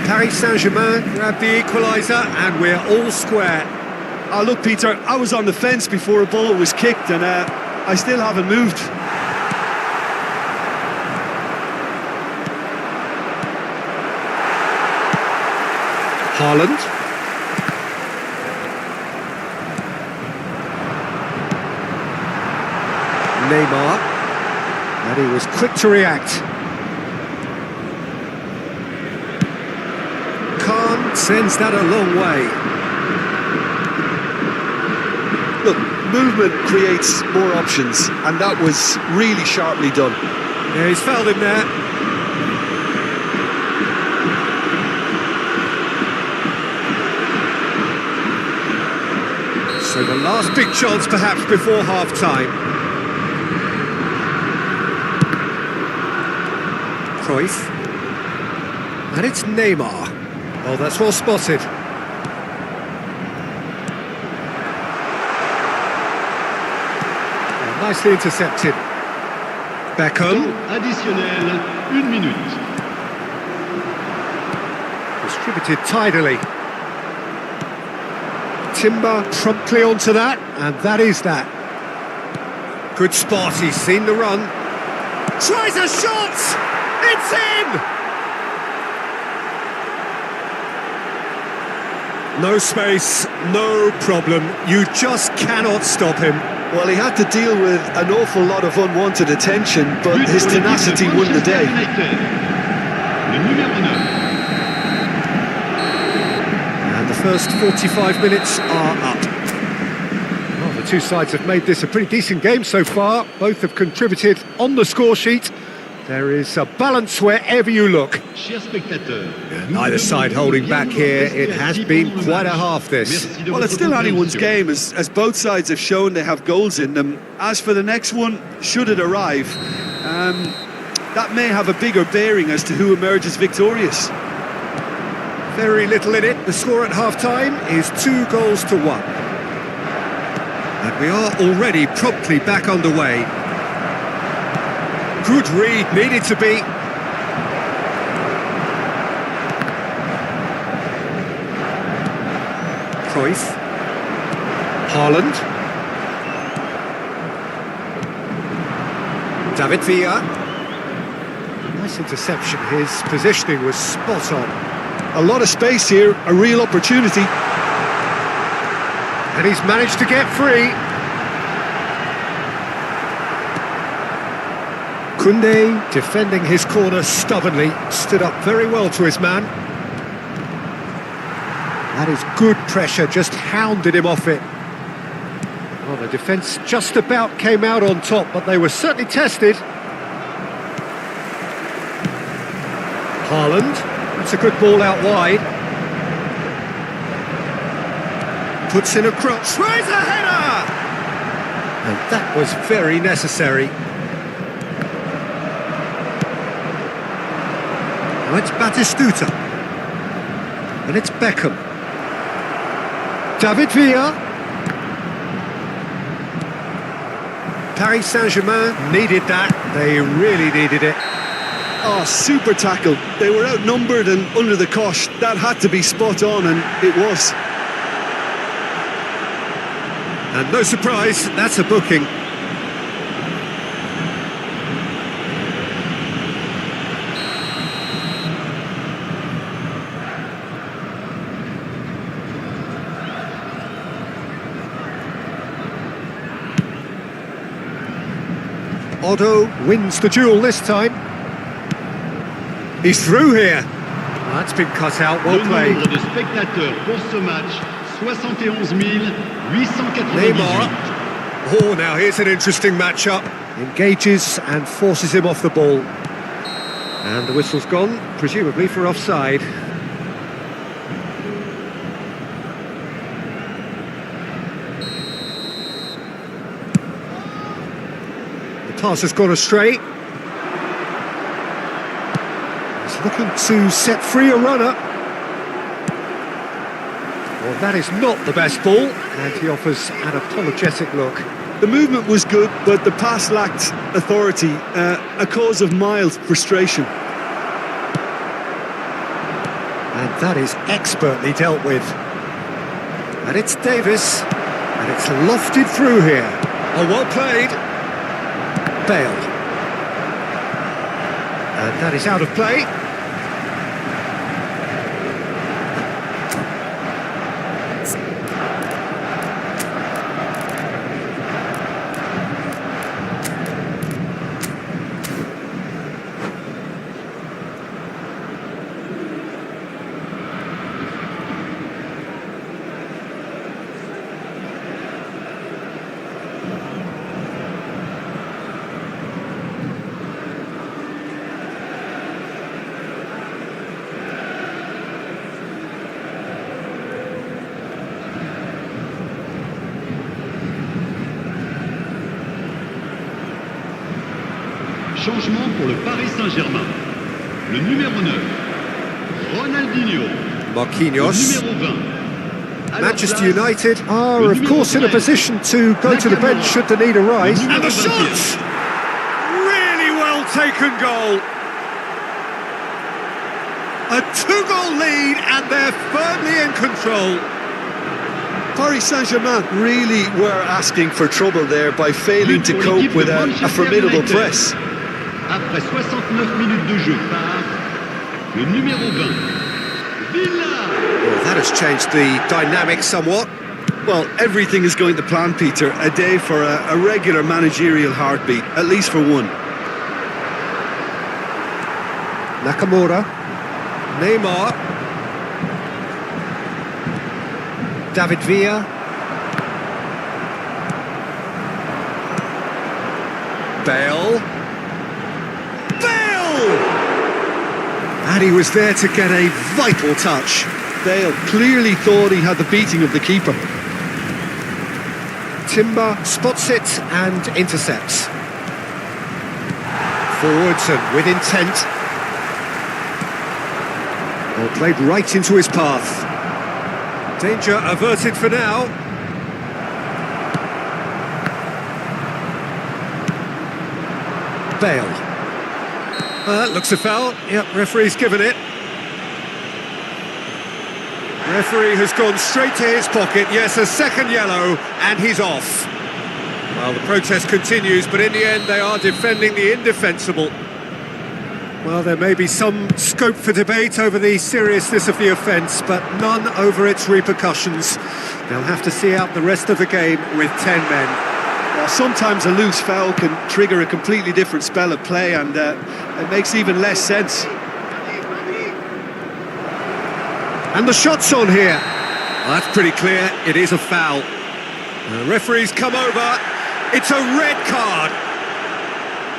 Paris Saint-Germain grabbed the equaliser and we're all square. Oh, look, Peter, I was on the fence before a ball was kicked and I still haven't moved. Haaland. Neymar. And he was quick to react. Khan sends that a long way. Look, movement creates more options, and that was really sharply done. Yeah, he's fouled him there. So the last big chance perhaps before half-time. Cruyff. And it's Neymar. Oh, that's well spotted. Oh, nicely intercepted. Beckham. Additionnel, 1 minute. Distributed tidily. Timber promptly onto that, and that is that. Good spot, he's seen the run. Tries a shot! It's in! No space, no problem. You just cannot stop him. Well, he had to deal with an awful lot of unwanted attention, but his tenacity won the day. Le numéro 9. The first 45 minutes are up. Well, the two sides have made this a pretty decent game so far. Both have contributed on the score sheet. There is a balance wherever you look. Chers spectateurs, Neither side holding back here. It has been quite a half, this. Well, it's still anyone's game, as both sides have shown they have goals in them. As for the next one, should it arrive, that may have a bigger bearing as to who emerges victorious. Very little in it. The score at half-time is 2-1. And we are already promptly back underway. Good read, needed to be. Cruyff. Haaland. David Villa. Nice interception, his positioning was spot on. A lot of space here, a real opportunity. And he's managed to get free. Koundé, defending his corner stubbornly, stood up very well to his man. That is good pressure, just hounded him off it. Well, the defence just about came out on top, but they were certainly tested. Haaland, that's a good ball out wide. Puts in a cross, tries a header! And that was very necessary. Now it's Batistuta. And it's Beckham. David Villa. Paris Saint-Germain needed that. They really needed it. Oh, super tackle. They were outnumbered and under the cosh. That had to be spot on, and it was. And no surprise, that's a booking. Otto wins the duel this time. He's through here. That's been cut out, well Le played. nombre de spectateurs pour ce match, 71 898. Neymar. Oh, now here's an interesting matchup. Engages and forces him off the ball. And the whistle's gone, presumably for offside. The pass has gone astray. He's looking to set free a runner. Well, that is not the best ball, and he offers an apologetic look. The movement was good, but the pass lacked authority, a cause of mild frustration. And that is expertly dealt with. And it's Davis, and it's lofted through here. Oh, well played. Bale. And that is out of play. Changement pour le Paris Saint-Germain. Le numéro 9, Ronaldinho. Le Marquinhos. numéro 20. À leur Manchester place, United are, le of numéro course, in a 13, position to go to the bench should the need arise. Le numéro And the 21. shot! Really well taken goal. A two-goal lead, and they're firmly in control. Paris Saint-Germain really were asking for trouble there by failing to cope with a formidable press. Après 69 minutes de jeu par le numéro 20, Villa. Well, that has changed the dynamic somewhat. Well, everything is going to plan, Peter. A day for a regular managerial heartbeat, at least for one. Nakamura. Neymar. David Villa. Bale. And he was there to get a vital touch. Bale clearly thought he had the beating of the keeper. Timber spots it and intercepts. Forwards and with intent. Well, played right into his path. Danger averted for now. Bale. Looks a foul. Yep, referee's given it. Referee has gone straight to his pocket. Yes, a second yellow, and he's off. Well, the protest continues, but in the end, they are defending the indefensible. Well, there may be some scope for debate over the seriousness of the offence, but none over its repercussions. They'll have to see out the rest of the game with 10 men. Well, sometimes a loose foul can trigger a completely different spell of play, and it makes even less sense. And the shot's on here. Well, that's pretty clear. It is a foul. The referee's come over. It's a red card.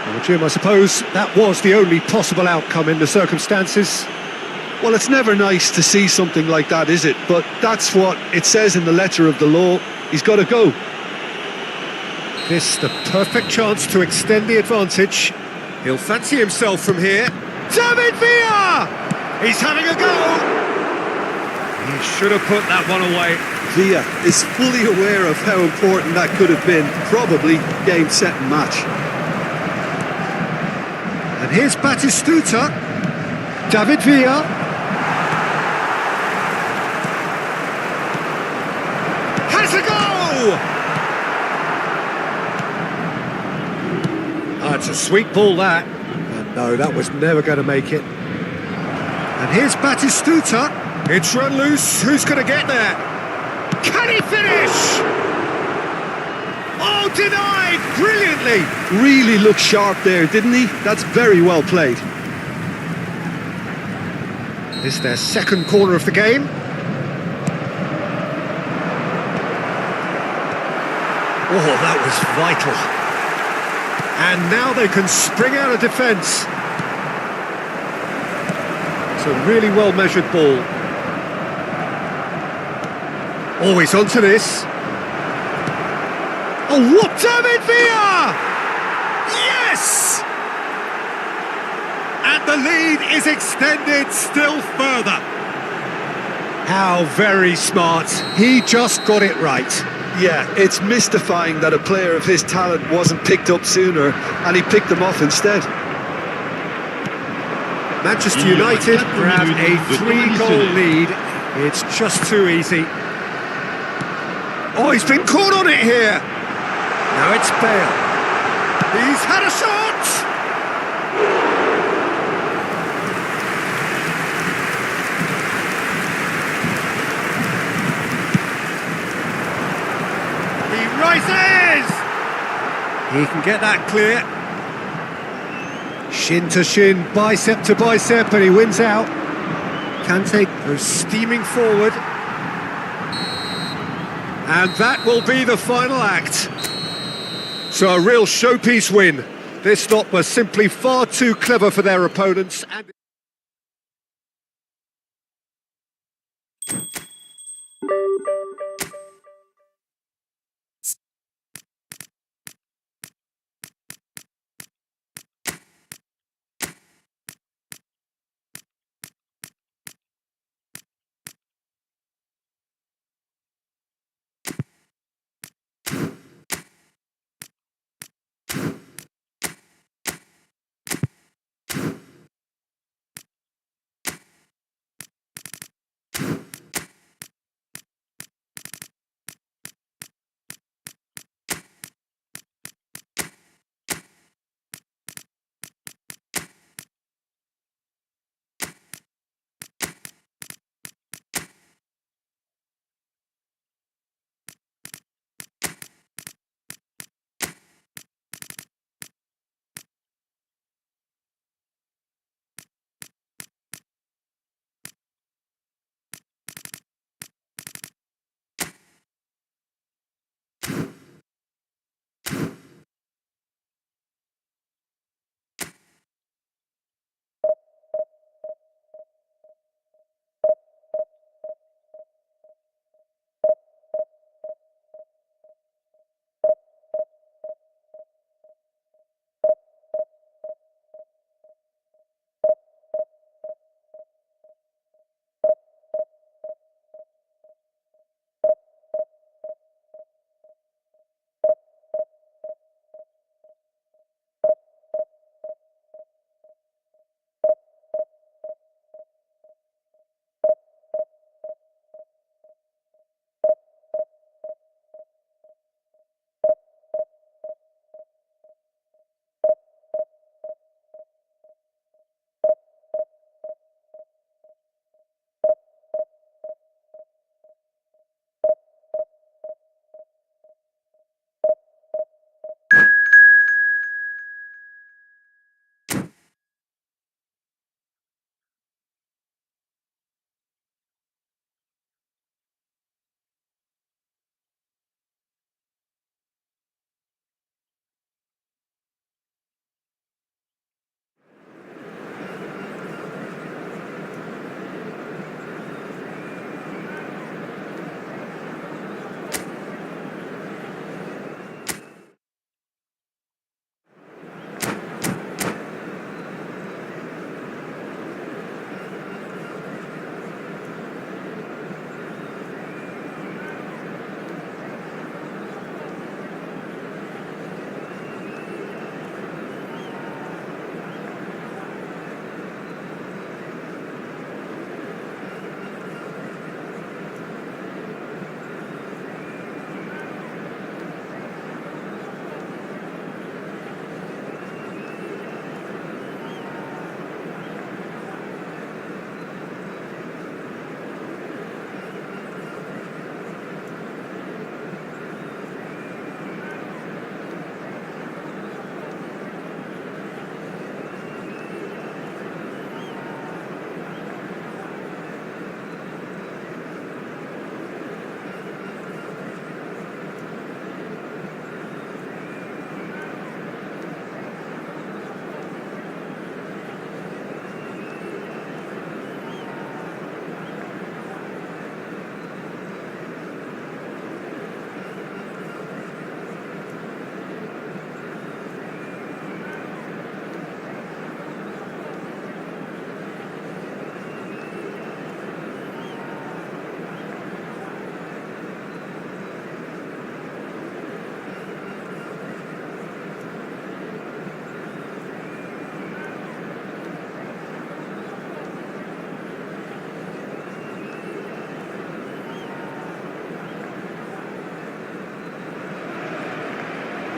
Well, Jim, I suppose that was the only possible outcome in the circumstances. Well, it's never nice to see something like that, is it? But that's what it says in the letter of the law. He's got to go. This the perfect chance to extend the advantage. He'll fancy himself from here. David Villa! He's having a go! He should have put that one away. Villa is fully aware of how important that could have been. Probably game, set and match. And here's Batistuta. David Villa. Has a go! That's a sweet ball, that. And no, that was never going to make it. And here's Batistuta. It's run loose. Who's going to get there? Can he finish? Oh, denied brilliantly. Really looked sharp there, didn't he? That's very well played. This is their second corner of the game. Oh, that was vital. And now they can spring out of defence. It's a really well-measured ball. Oh, he's onto this. Oh, what David Villa! Yes! And the lead is extended still further. How very smart. He just got it right. Yeah, it's mystifying that a player of his talent wasn't picked up sooner, and he picked them off instead. Manchester United grab a 3-goal lead. It's just too easy. Oh, he's been caught on it here. Now it's Bale. He's had a shot! He rises! He can get that clear. Shin to shin, bicep to bicep, and he wins out. Kante goes steaming forward. And that will be the final act. So a real showpiece win. This lot was simply far too clever for their opponents. And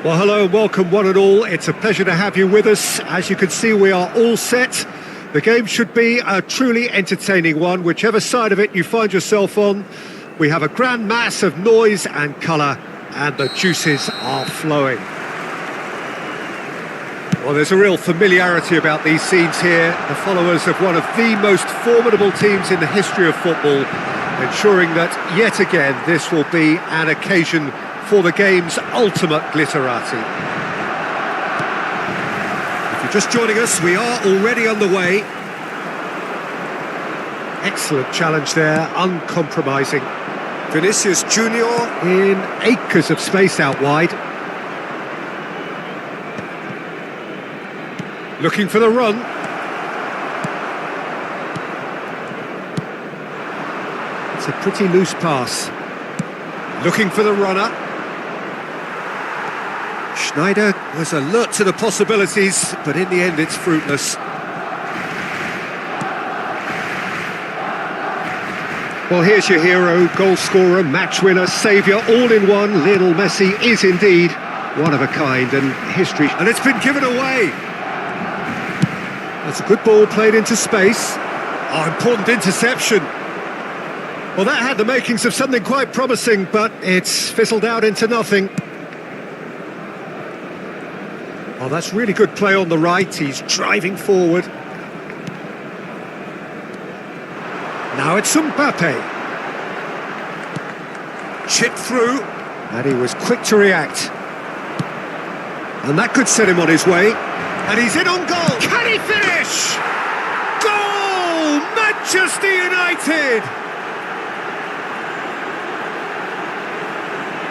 Well, hello and welcome one and all. It's a pleasure to have you with us. As you can see, we are all set. The game should be a truly entertaining one, whichever side of it you find yourself on. We have a grand mass of noise and colour, and the juices are flowing. Well, there's a real familiarity about these scenes here. The followers of one of the most formidable teams in the history of football, ensuring that, yet again, this will be an occasion for the game's ultimate glitterati. If you're just joining us, we are already underway. Excellent challenge there, uncompromising. Vinicius Junior in acres of space out wide. Looking for the run. It's a pretty loose pass. Looking for the runner. Schneider was alert to the possibilities, but in the end it's fruitless. Well, here's your hero, goal scorer, match winner, saviour, all in one. Lionel Messi is indeed one of a kind, and history. And it's been given away. That's a good ball played into space. Oh, important interception. Well, that had the makings of something quite promising, but it's fizzled out into nothing. Oh, that's really good play on the right. He's driving forward. Now it's Mbappe. Chipped through, and he was quick to react. And that could set him on his way. And he's in on goal. Can he finish? Goal! Manchester United!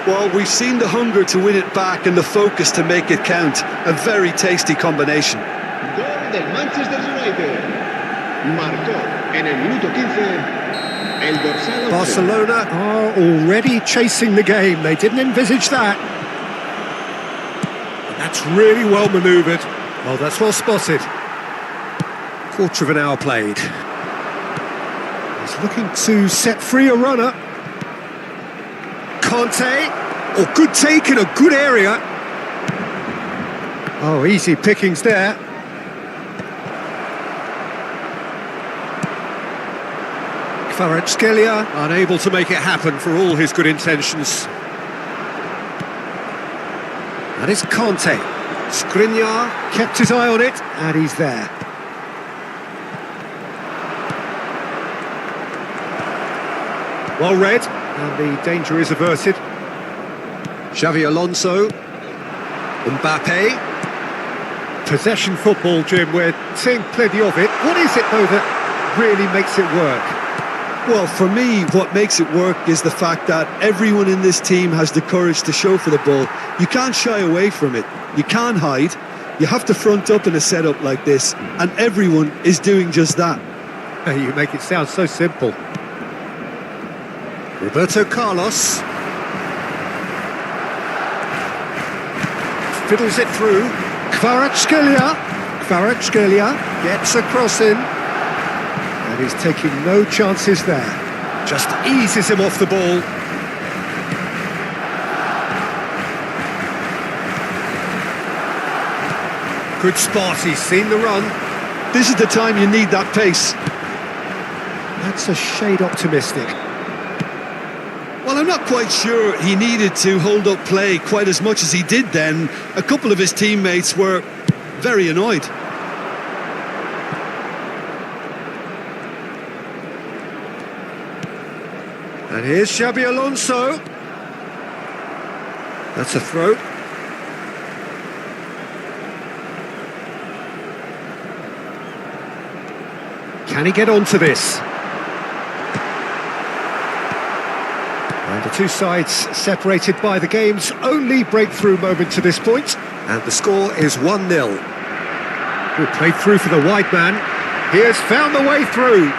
Well, we've seen the hunger to win it back and the focus to make it count. A very tasty combination. Gol del Manchester United. Marcó en el minuto 15 el dorsal 11. Barcelona are already chasing the game. They didn't envisage that. And that's really well manoeuvred. Well, that's well spotted. Quarter of an hour played. He's looking to set free a runner. Conte, oh, good take in a good area. Oh, easy pickings there. Kvaratskhelia unable to make it happen for all his good intentions. That is Conte. Skriniar kept his eye on it, and he's there. Well read, and the danger is averted. Xavi Alonso. Mbappe. Possession football, Jim, we're seeing plenty of it. What is it, though, that really makes it work? Well, for me, what makes it work is the fact that everyone in this team has the courage to show for the ball. You can't shy away from it. You can't hide. You have to front up in a setup like this, and everyone is doing just that. You make it sound so simple. Roberto Carlos. Fiddles it through. Kvaratskhelia. Kvaratskhelia gets a cross in. And he's taking no chances there. Just eases him off the ball. Good spot, he's seen the run. This is the time you need that pace. That's a shade optimistic. Well, I'm not quite sure he needed to hold up play quite as much as he did then. A couple of his teammates were very annoyed. And here's Xabi Alonso. That's a throw. Can he get onto this? And the two sides separated by the game's only breakthrough moment to this point. And the score is 1-0. Good played through for the wide man. He has found the way through.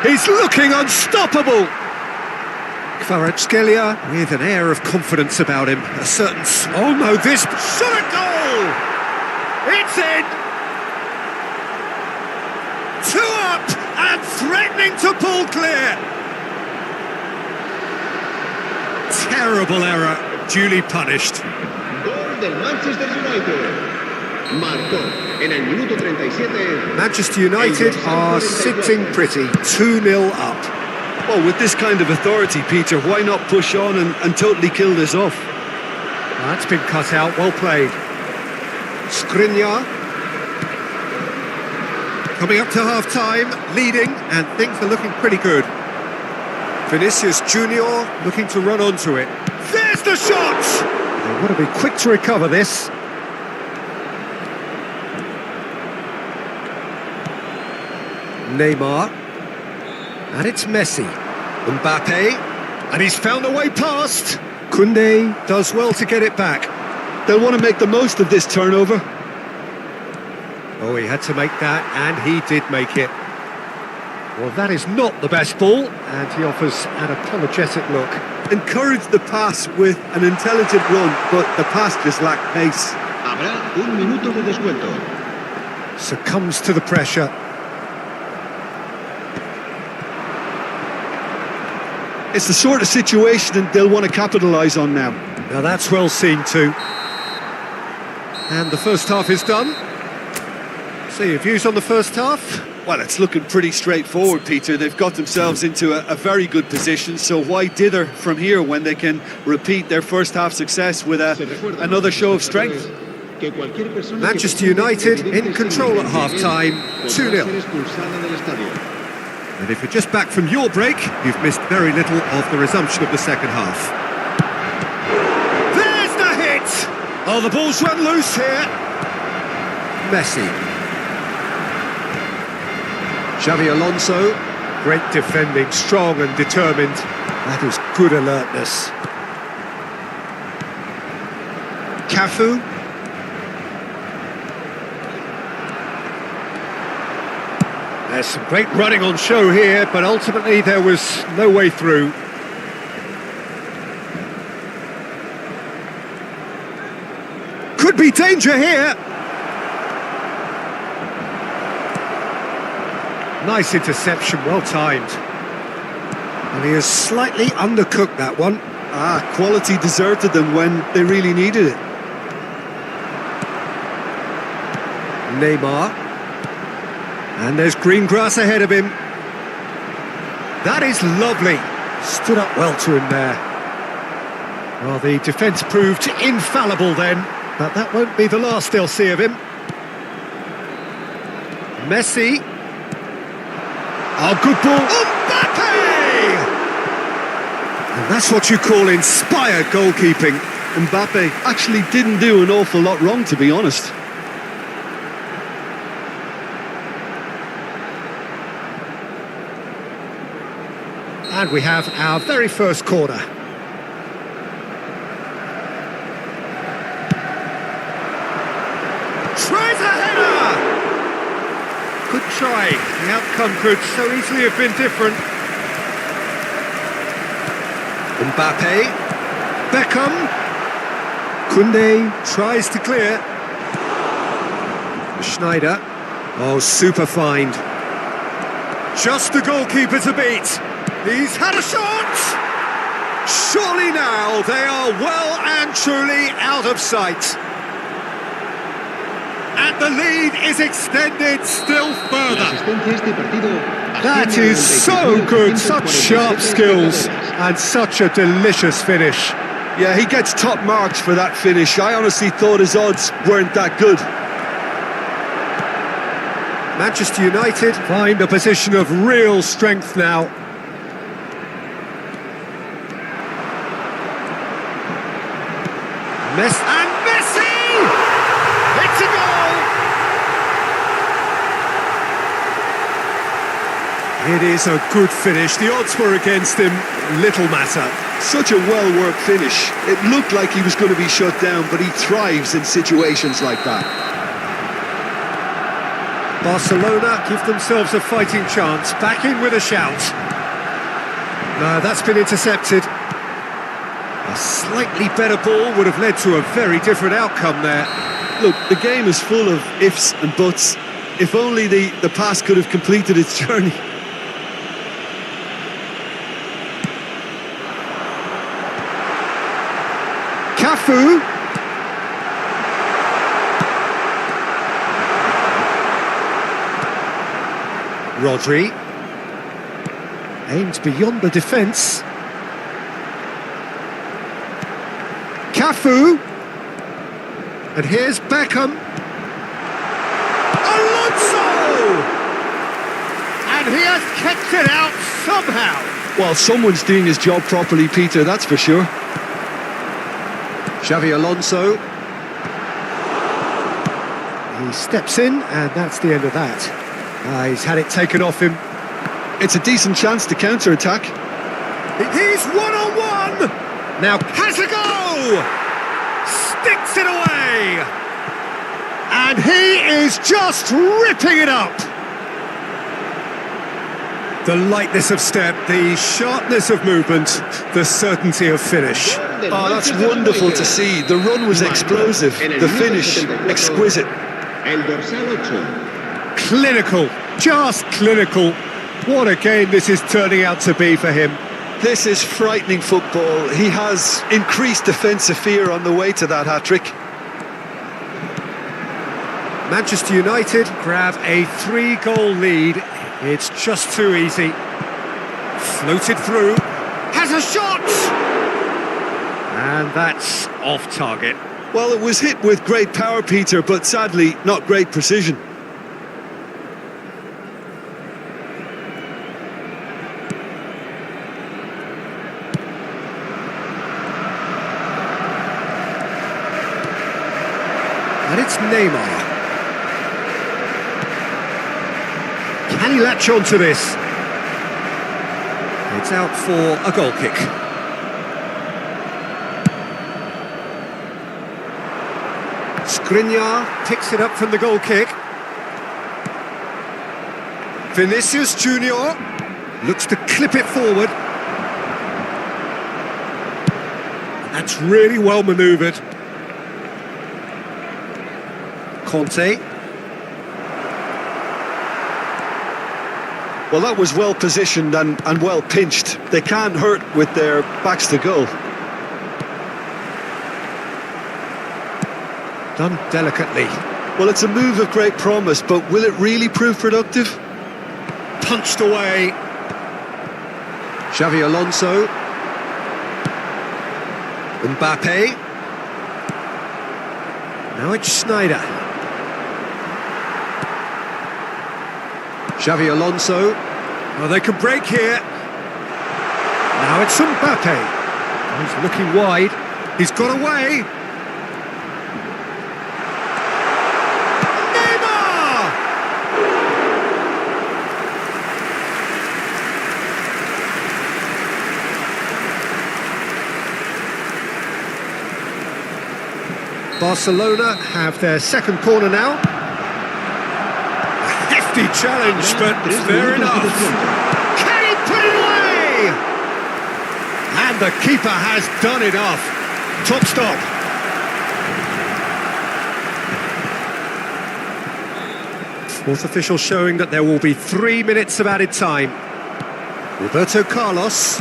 He's looking unstoppable. Kvaratskhelia with an air of confidence about him. A certain... Oh no, this... Shot a goal! It's in! 2 up and threatening to pull clear. Terrible error, duly punished. Gol del Manchester United. Marcó en el minuto 37. Manchester United are sitting pretty, 2-0 up. Well, with this kind of authority, Peter, why not push on and totally kill this off? That's been cut out, well played. Trynna. Coming up to half-time, leading, and things are looking pretty good. Vinicius Junior looking to run onto it. There's the shot! They want to be quick to recover this. Neymar. And it's Messi. Mbappe. And he's found a way past. Koundé does well to get it back. They'll want to make the most of this turnover. Oh, he had to make that, and he did make it. Well, that is not the best ball, and he offers an apologetic look. Encouraged the pass with an intelligent run, but the pass just lacked pace. Habrá un minuto de descuento. Succumbs to the pressure. It's the sort of situation they'll want to capitalise on now. Now that's well seen too. And the first half is done. So your views on the first half? Well, it's looking pretty straightforward, Peter. They've got themselves into a very good position, so why dither from here when they can repeat their first half success with another show of strength? Manchester United in control at half-time, 2-0. And if you're just back from your break, you've missed very little of the resumption of the second half. There's the hit! Oh, the ball's run loose here. Messi. Xavi Alonso, great defending, strong and determined. That is good alertness. Cafu. There's some great running on show here, but ultimately there was no way through. Could be danger here. Nice interception, well timed. And he has slightly undercooked that one. Quality deserted them when they really needed it. Neymar. And there's green grass ahead of him. That is lovely. Stood up well to him there. Well, the defence proved infallible then, but that won't be the last they'll see of him. Messi. Oh, good ball. Mbappe! And that's what you call inspired goalkeeping. Mbappe actually didn't do an awful lot wrong, to be honest. And we have our very first corner. Tries a header! Good try. The outcome could so easily have been different. Mbappe. Beckham. Koundé tries to clear. Schneider. Oh, super find. Just the goalkeeper to beat. He's had a shot! Surely now they are well and truly out of sight. And the lead is extended still further. That is so good, such sharp skills and such a delicious finish. Yeah, he gets top marks for that finish. I honestly thought his odds weren't that good. Manchester United find a position of real strength now. And Messi! It's a goal! It is a good finish. The odds were against him. Little matter. Such a well-worked finish. It looked like he was going to be shut down, but he thrives in situations like that. Barcelona give themselves a fighting chance. Back in with a shout. No, that's been intercepted. A slightly better ball would have led to a very different outcome there. Look, the game is full of ifs and buts. If only the pass could have completed its journey. Cafu. Rodri. Aimed beyond the defence. Cafu. And here's Beckham. Alonso! And he has kept it out somehow. Well, someone's doing his job properly, Peter, that's for sure. Xavi Alonso. He steps in, and that's the end of that. He's had it taken off him. It's a decent chance to counter-attack. He's one-on-one! Now has a go! Sticks it away! And he is just ripping it up! The lightness of step, the sharpness of movement, the certainty of finish. Oh, that's wonderful to see. The run was explosive, the finish exquisite. El dorsal 8. Clinical, just clinical. What a game this is turning out to be for him. This is frightening football. He has increased defensive fear on the way to that hat-trick. Manchester United grab a 3-goal lead. It's just too easy. Floated through. Has a shot! And that's off target. Well, it was hit with great power, Peter, but sadly, not great precision. And it's Neymar. Can he latch on to this? It's out for a goal kick. Skriniar picks it up from the goal kick. Vinicius Junior looks to clip it forward. That's really well manoeuvred. Conte. Well, that was well positioned and well pinched. They can't hurt with their backs to goal. Done delicately. Well, it's a move of great promise, but will it really prove productive? Punched away. Xavi Alonso. Mbappe. Now it's Schneider. Xavi Alonso. Oh, they can break here. Now it's Mbappe. He's looking wide. He's got away. Neymar! Barcelona have their second corner now. Challenge, but fair enough. Can he put it away? And the keeper has done enough. Top stop. Fourth official showing that there will be 3 minutes of added time. Roberto Carlos.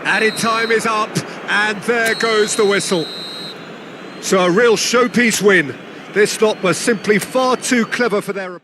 Added time is up, and there goes the whistle. So a real showpiece win. This lot was simply far too clever for their...